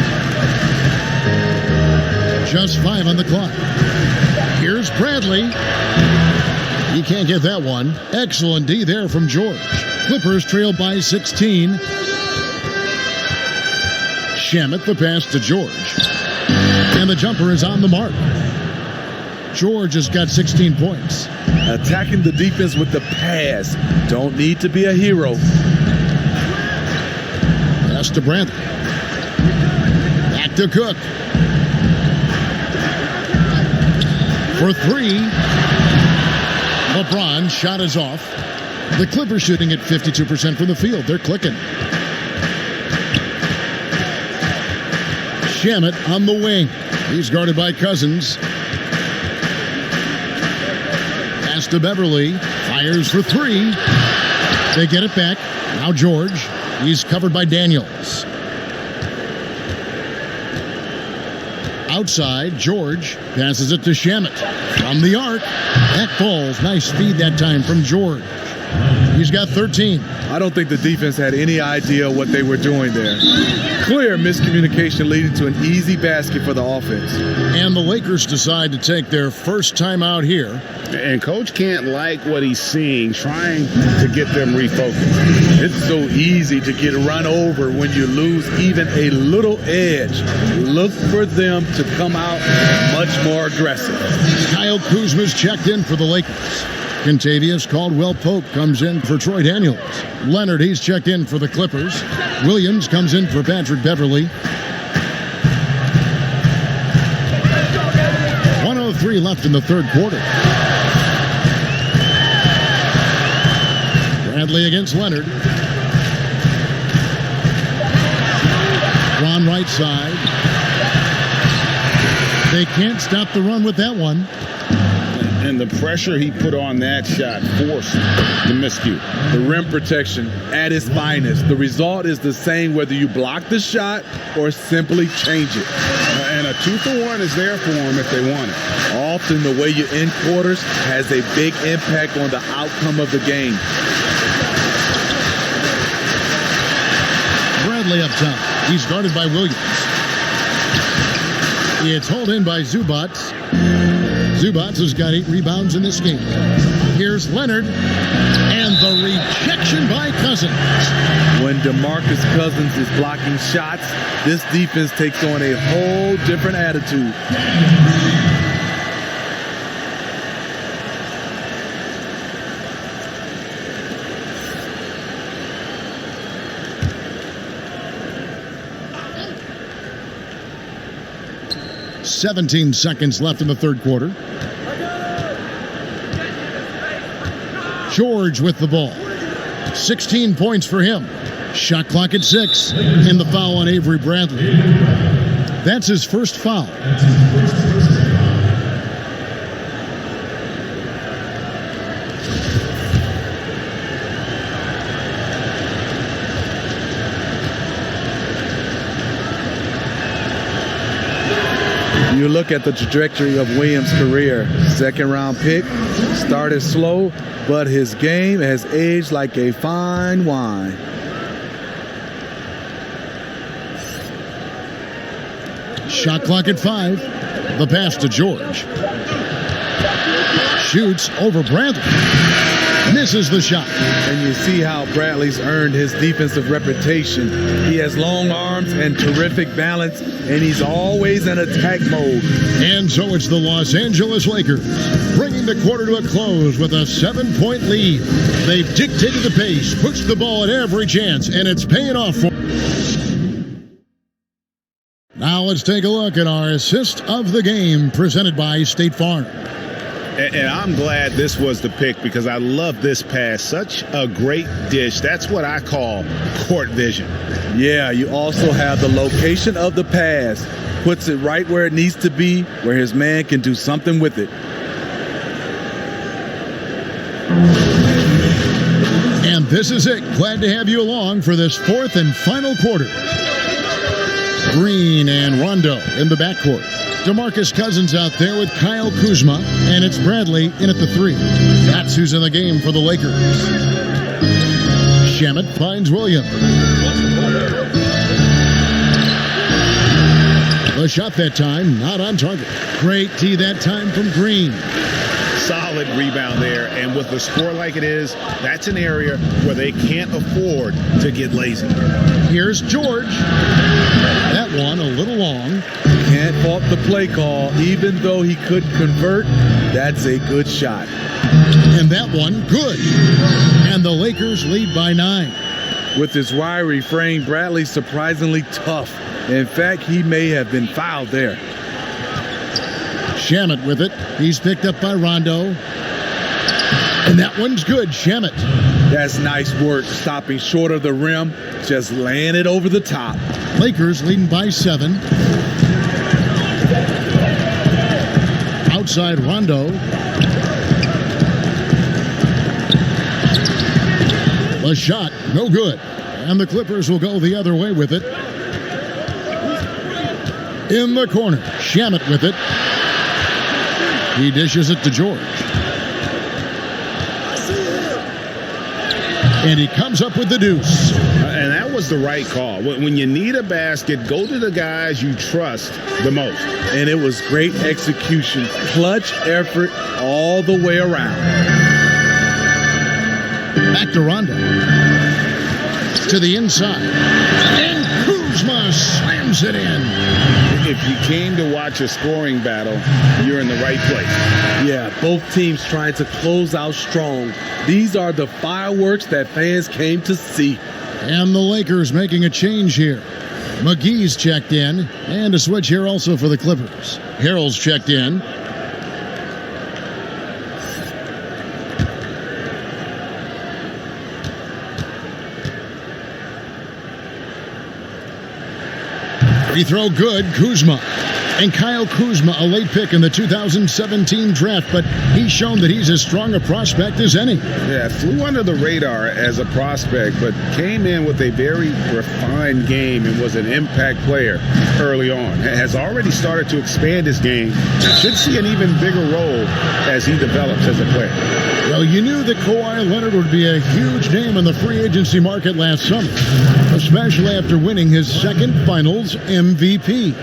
Just 5 on the clock. Here's Bradley. He can't get that one. Excellent D there from George. Clippers trail by 16. Shamet the pass to George. And the jumper is on the mark. George has got 16 points. Attacking the defense with the pass. Don't need to be a hero. Pass to Bradley. Back to Cook. For 3. LeBron shot is off. The Clippers shooting at 52% from the field. They're clicking. Shamet on the wing. He's guarded by Cousins. Pass to Beverly. Fires for 3. They get it back. Now George. He's covered by Daniels. Outside, George passes it to Shamet. From the arc. That falls. Nice feed that time from George. He's got 13. I don't think the defense had any idea what they were doing there. Clear miscommunication leading to an easy basket for the offense. And the Lakers decide to take their first time out here. And Coach can't like what he's seeing, trying to get them refocused. It's so easy to get run over when you lose even a little edge. Look for them to come out much more aggressive. Kyle Kuzma's checked in for the Lakers. Contavious Caldwell-Pope comes in for Troy Daniels. Leonard, he's checked in for the Clippers. Williams comes in for Patrick Beverly. 1:03 left in the third quarter. Bradley against Leonard. Ron right side. They can't stop the run with that one. And the pressure he put on that shot forced the miscue. The rim protection at its finest. The result is the same whether you block the shot or simply change it. And a 2-for-1 is there for them if they want it. Often the way you end quarters has a big impact on the outcome of the game. Bradley up top. He's guarded by Williams. It's hauled in by Zubats. Zubats has got 8 rebounds in this game. Here's Leonard. And the rejection by Cousins. When DeMarcus Cousins is blocking shots, this defense takes on a whole different attitude. "17 seconds left in the third quarter. George with the ball. 16 points for him. Shot clock at 6. And the foul on Avery Bradley. That's his first foul. You look at the trajectory of Williams' career. Second-round pick, started slow, but his game has aged like a fine wine. Shot clock at 5. The pass to George. Shoots over Bradley. Misses the shot. And you see how Bradley's earned his defensive reputation. He has long arms and terrific balance, and he's always in attack mode. And so it's the Los Angeles Lakers, bringing the quarter to a close with a 7-point lead. They've dictated the pace, pushed the ball at every chance, and it's paying off for them. Now let's take a look at our assist of the game, presented by State Farm. And I'm glad this was the pick because I love this pass. Such a great dish. That's what I call court vision. Yeah, you also have the location of the pass. Puts it right where it needs to be, where his man can do something with it. And this is it. Glad to have you along for this fourth and final quarter. Green and Rondo in the backcourt. DeMarcus Cousins out there with Kyle Kuzma, and it's Bradley in at the 3. That's who's in the game for the Lakers. Shamet finds Williams. The shot that time, not on target. Great D that time from Green. Solid rebound there, and with the score like it is, that's an area where they can't afford to get lazy. Here's George. That one a little long. Can't fault the play call. Even though he couldn't convert, that's a good shot. And that one, good. And the Lakers lead by 9. With his wiry frame, Bradley's surprisingly tough. In fact, he may have been fouled there. Shamet with it. He's picked up by Rondo. And that one's good, Shamet. That's nice work, stopping short of the rim, just laying it over the top. Lakers leading by 7. Outside Rondo. The shot, no good. And the Clippers will go the other way with it. In the corner, Shamet with it. He dishes it to George. And he comes up with the deuce. And that was the right call. When you need a basket, go to the guys you trust the most. And it was great execution. Clutch effort all the way around. Back to Rondo. To the inside. And Kuzma slams it in. if you came to watch a scoring battle, you're in the right place. Yeah, both teams trying to close out strong. These are the fireworks that fans came to see. And the Lakers making a change here. McGee's checked in, and a switch here also for the Clippers. Harrell's checked in. Free throw good, Kuzma. And Kyle Kuzma, a late pick in the 2017 draft, but he's shown that he's as strong a prospect as any. Yeah, flew under the radar as a prospect, but came in with a very refined game and was an impact player early on. Has already started to expand his game. Should see an even bigger role as he develops as a player. Well, you knew that Kawhi Leonard would be a huge name in the free agency market last summer, especially after winning his second Finals MVP.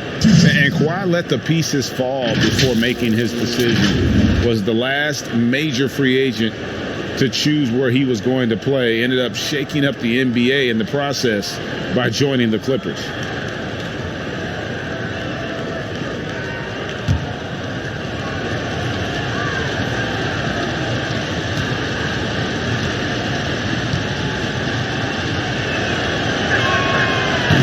And Kawhi let the pieces fall before making his decision. Was the last major free agent to choose where he was going to play. Ended up shaking up the NBA in the process by joining the Clippers.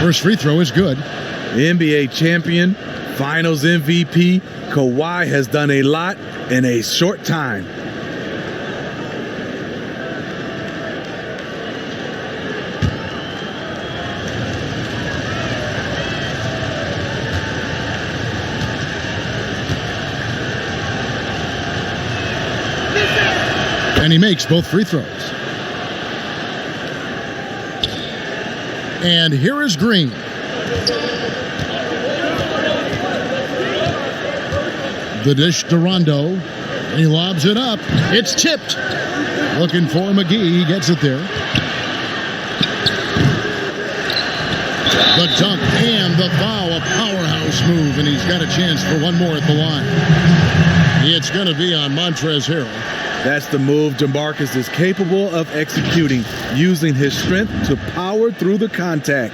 First free throw is good. NBA champion, Finals MVP, Kawhi has done a lot in a short time. And he makes both free throws. And here is Green. The dish to Rondo. And he lobs it up. It's tipped. Looking for McGee. He gets it there. The dunk and the foul. A powerhouse move. And he's got a chance for one more at the line. It's going to be on Montrezl Harrell. That's the move DeMarcus is capable of executing, using his strength to power through the contact.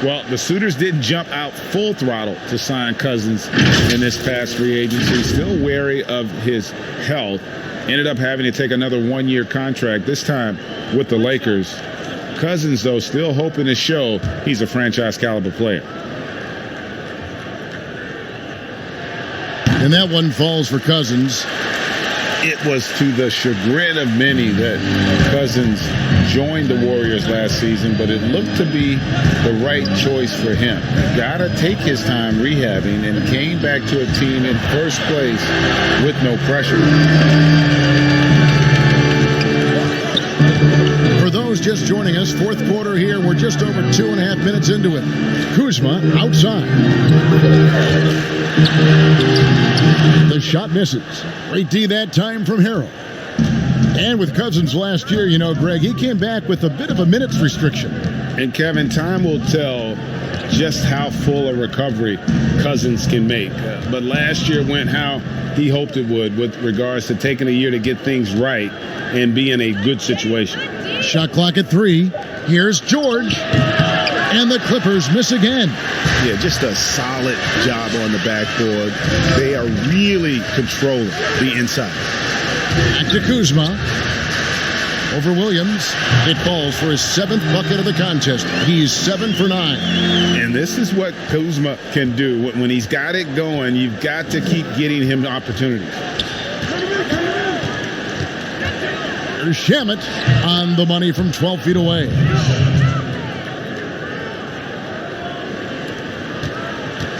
Well, the suitors didn't jump out full throttle to sign Cousins in this past free agency. Still wary of his health. Ended up having to take another one-year contract, this time with the Lakers. Cousins, though, still hoping to show he's a franchise-caliber player. And that one falls for Cousins. It was to the chagrin of many that Cousins joined the Warriors last season, but it looked to be the right choice for him. Got to take his time rehabbing and came back to a team in first place with no pressure. For those just joining us, fourth quarter here, we're just over 2.5 minutes into it. Kuzma outside. The shot misses. Great D that time from Harrell. And with Cousins last year, you know, Greg, he came back with a bit of a minutes restriction. And Kevin, time will tell just how full a recovery Cousins can make. But last year went how he hoped it would with regards to taking a year to get things right and be in a good situation. Shot clock at 3. Here's George. And the Clippers miss again. Yeah, just a solid job on the backboard. They are really controlling the inside. Back to Kuzma. Over Williams. It falls for his 7th bucket of the contest. He's 7 for 9. And this is what Kuzma can do. When he's got it going, you've got to keep getting him opportunities. There's Shamet on the money from 12 feet away.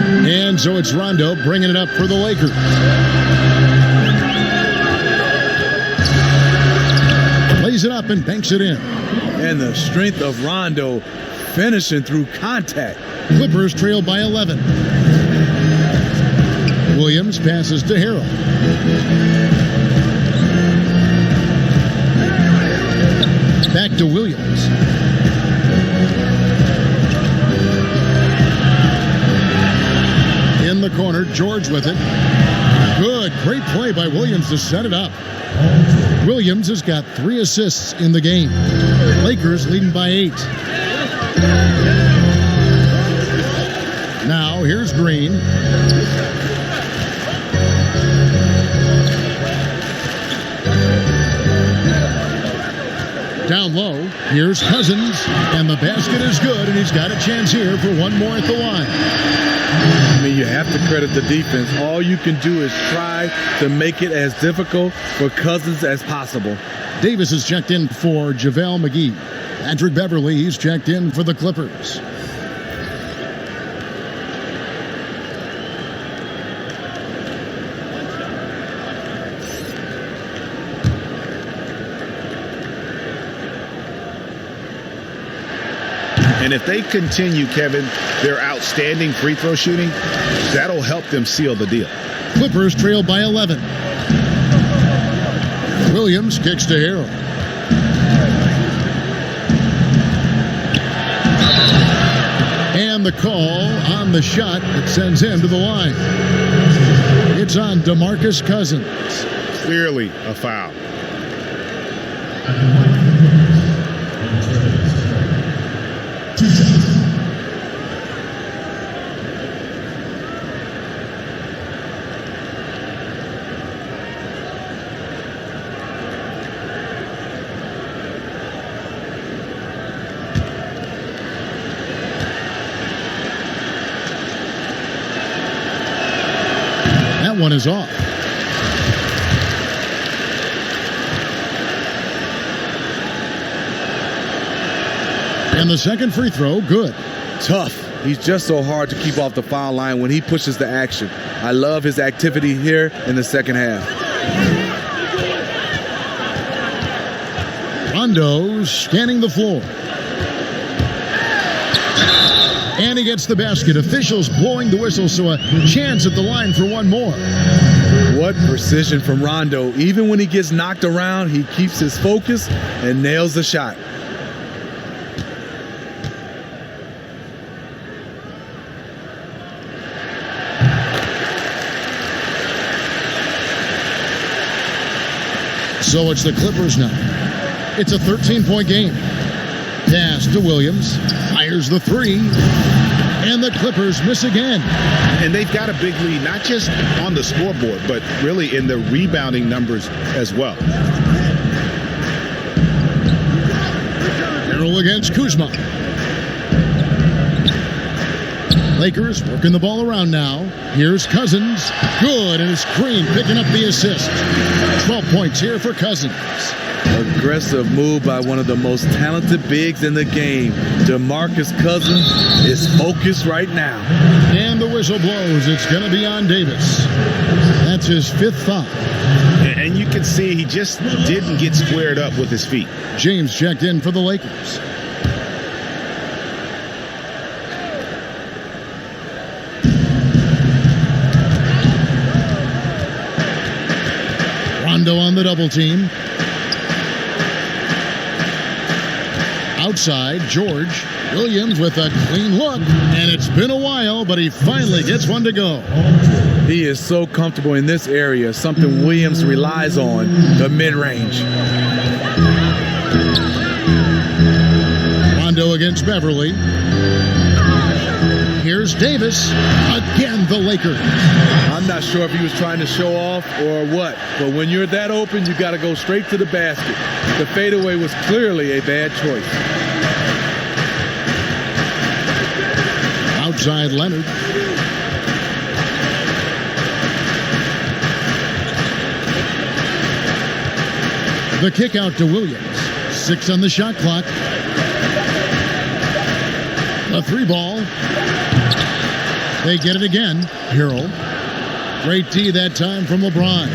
And so it's Rondo bringing it up for the Lakers. Plays it up and banks it in. And the strength of Rondo finishing through contact. Clippers trail by 11. Williams passes to Harrell. Back to Williams. In the corner, George with it. Good, great play by Williams to set it up. Williams has got 3 assists in the game. Lakers leading by 8. Now here's Green. Down low, here's Cousins, and the basket is good, and he's got a chance here for one more at the line. I mean, you have to credit the defense. All you can do is try to make it as difficult for Cousins as possible. Davis is checked in for JaVale McGee. Patrick Beverly, he's checked in for the Clippers. And if they continue, Kevin, their outstanding free throw shooting, that'll help them seal the deal. Clippers trail by 11. Williams kicks to Harrell. And the call on the shot that sends him to the line. It's on DeMarcus Cousins. Clearly a foul. That one is off. And the second free throw, good. Tough. He's just so hard to keep off the foul line when he pushes the action. I love his activity here in the second half. Rondo scanning the floor. And he gets the basket. Officials blowing the whistle, so a chance at the line for one more. What precision from Rondo. Even when he gets knocked around, he keeps his focus and nails the shot. So it's the Clippers now. It's a 13-point game. Pass to Williams. Fires the three. And the Clippers miss again. And they've got a big lead, not just on the scoreboard, but really in the rebounding numbers as well. Harrell against Kuzma. Lakers working the ball around now. Here's Cousins. Good, and it's Green picking up the assist. 12 points here for Cousins. Aggressive move by one of the most talented bigs in the game. DeMarcus Cousins is focused right now. And the whistle blows. It's going to be on Davis. That's his fifth foul. And you can see he just didn't get squared up with his feet. James checked in for the Lakers. Rondo on the double team. Outside, George. Williams with a clean look. And it's been a while, but he finally gets one to go. He is so comfortable in this area, something Williams relies on, the mid-range. Rondo against Beverly. Here's Davis. Again, the Lakers. I'm not sure if he was trying to show off or what, but when you're that open, you got to go straight to the basket. The fadeaway was clearly a bad choice. Outside Leonard. The kick out to Williams. 6 on the shot clock. A three ball. They get it again. Harrell. Great D that time from LeBron.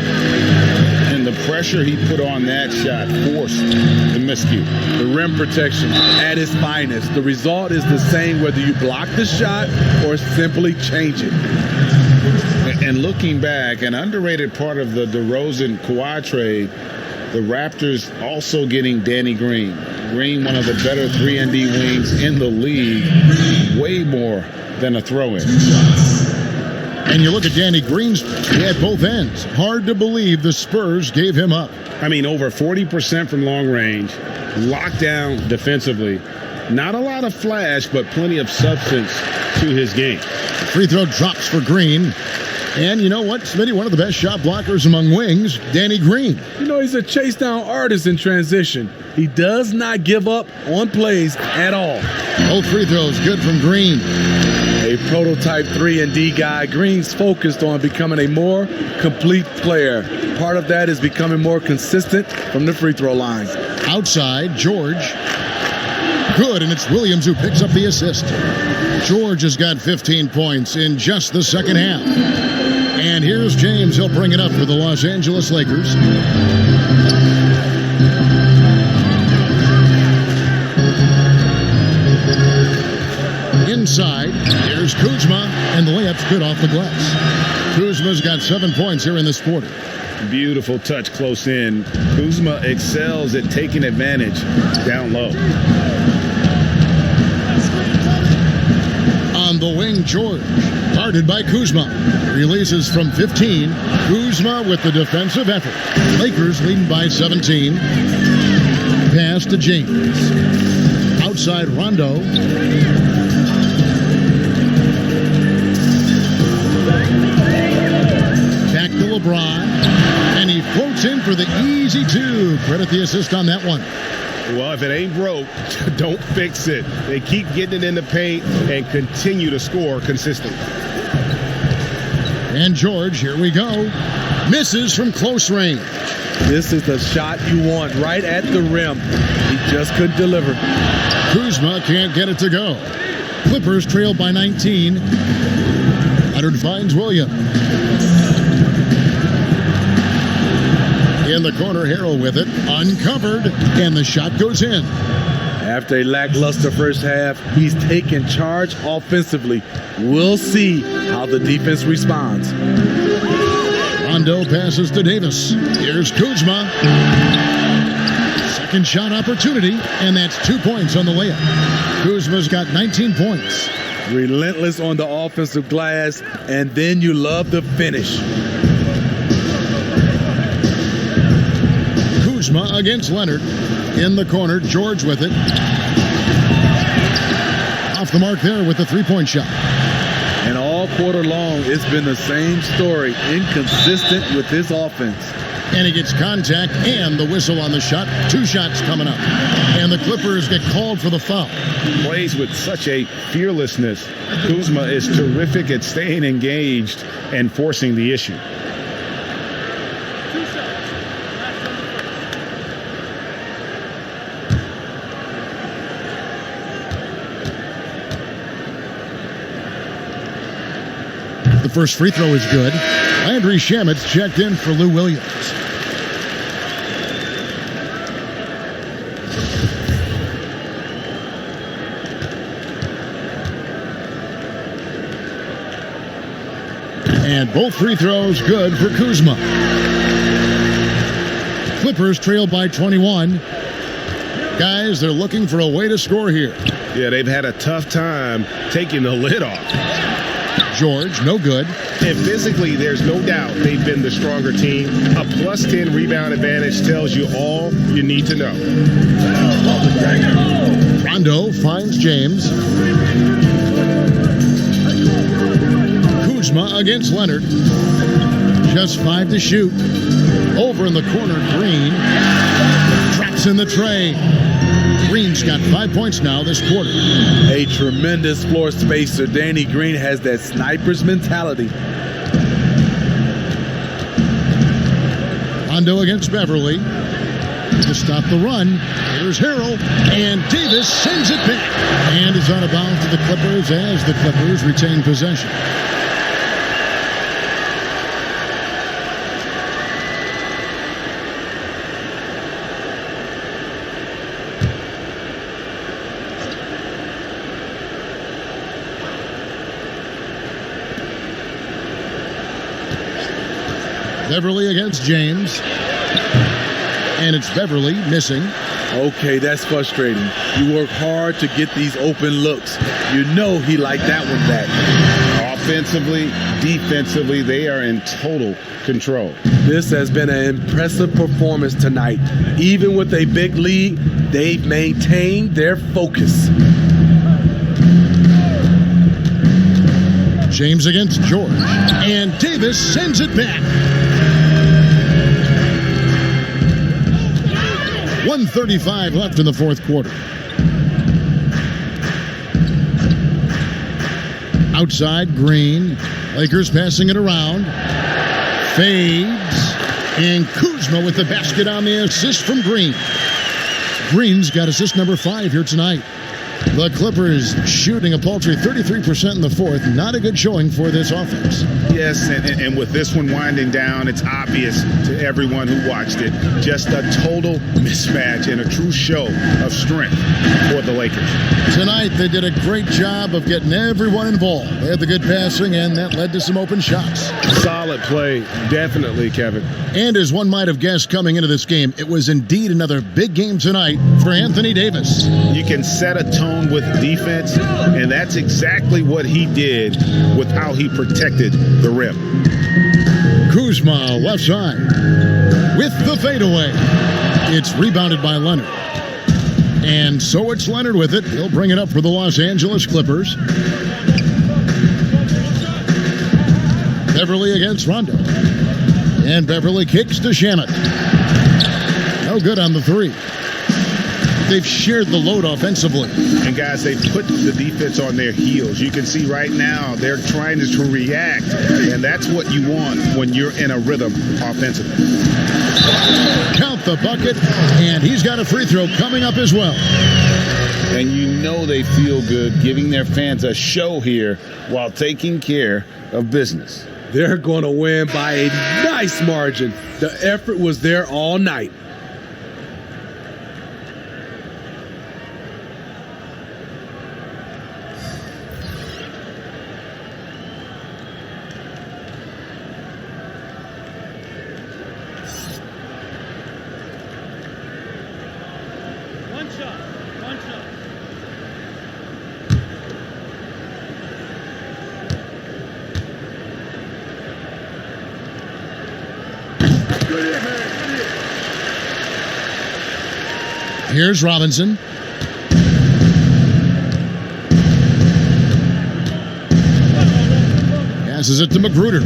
And the pressure he put on that shot forced the miscue. The rim protection at its finest. The result is the same whether you block the shot or simply change it. And looking back, an underrated part of the DeRozan-Kawhi trade, the Raptors also getting Danny Green. Green, one of the better 3-and-D wings in the league, way more than a throw-in. And you look at Danny Green's at both ends. Hard to believe the Spurs gave him up. I mean, over 40% from long range, locked down defensively, Not a lot of flash, but plenty of substance to his game. Free throw drops for Green. And you know what, Smitty? One of the best shot blockers among wings, Danny Green. You know, he's a chase down artist in transition. He does not give up on plays at all. Both free throws good from Green. A prototype 3-and-D guy, Green's focused on becoming a more complete player. Part of that is becoming more consistent from the free throw line. Outside, George. Good, and it's Williams who picks up the assist. George has got 15 points in just the second half. And here's James. He'll bring it up for the Los Angeles Lakers. Inside, here's Kuzma, and the layup's good off the glass. Kuzma's got 7 points here in this quarter. Beautiful touch close in. Kuzma excels at taking advantage down low. On the wing, George, guarded by Kuzma. Releases from 15. Kuzma with the defensive effort. Lakers leading by 17. Pass to James. Outside, Rondo. Back to LeBron. And he floats in for the easy two. Credit the assist on that one. Well, if it ain't broke, don't fix it. They keep getting it in the paint and continue to score consistently. And George, here we go. Misses from close range. This is the shot you want, right at the rim. He just couldn't deliver. Kuzma can't get it to go. Clippers trail by 19. Leonard finds Williams. In the corner, Harrell with it. Uncovered, and the shot goes in. After a lackluster first half, he's taken charge offensively. We'll see how the defense responds. Rondo passes to Davis. Here's Kuzma. Second shot opportunity, and that's 2 points on the layup. Kuzma's got 19 points. Relentless on the offensive glass, and then you love the finish. Kuzma against Leonard. In the corner, George with it. Off the mark there with the three-point shot. And all quarter long, it's been the same story. Inconsistent with his offense. And he gets contact and the whistle on the shot. 2 shots coming up. And the Clippers get called for the foul. Plays with such a fearlessness. Kuzma is terrific at staying engaged and forcing the issue. The first free throw is good. Landry Shamit's checked in for Lou Williams. And both free throws good for Kuzma. Clippers trail by 21. Guys, they're looking for a way to score here. Yeah, they've had a tough time taking the lid off. George, no good. And physically, there's no doubt they've been the stronger team. A plus 10 rebound advantage tells you all you need to know. Rondo finds James. Kuzma against Leonard. Just 5 to shoot. Over in the corner, Green. Drops in the tray. Green's got 5 points now this quarter. A tremendous floor spacer. Danny Green has that sniper's mentality. Rondo against Beverly. To stop the run, here's Harrell. And Davis sends it back. And is out of bounds to the Clippers as the Clippers retain possession. Beverly against James. And it's Beverly missing. Okay, that's frustrating. You work hard to get these open looks. You know he liked that one back. offensively, defensively, they are in total control. This has been an impressive performance tonight. Even with a big lead, they've maintained their focus. James against George. And Davis sends it back. 1:35 left in the fourth quarter. Outside, Green. Lakers passing it around. Fades. And Kuzma with the basket on the assist from Green. Green's got assist number 5 here tonight. The Clippers shooting a paltry 33% in the fourth. Not a good showing for this offense. Yes, and with this one winding down, it's obvious to everyone who watched it. Just a total mismatch and a true show of strength for the Lakers. Tonight, they did a great job of getting everyone involved. They had the good passing, and that led to some open shots. Solid play, definitely, Kevin. And as one might have guessed coming into this game, it was indeed another big game tonight for Anthony Davis. You can set a tone with defense, and that's exactly what he did with how he protected the rim. Kuzma, left side, with the fadeaway. It's rebounded by Leonard. And so it's Leonard with it. He'll bring it up for the Los Angeles Clippers. Beverly against Rondo. And Beverly kicks to Shamet. No good on the three. They've shared the load offensively. And guys, they put the defense on their heels. You can see right now they're trying to react, and that's what you want when you're in a rhythm offensively. Count the bucket, and he's got a free throw coming up as well. And you know they feel good giving their fans a show here while taking care of business. They're going to win by a nice margin. The effort was there all night. Here's Robinson. Passes it to Magruder.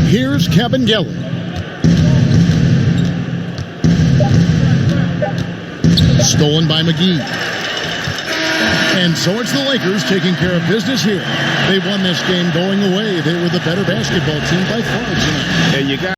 Here's Kabengele. Stolen by McGee. And so it's the Lakers taking care of business here. They won this game going away. They were the better basketball team by far tonight. And you got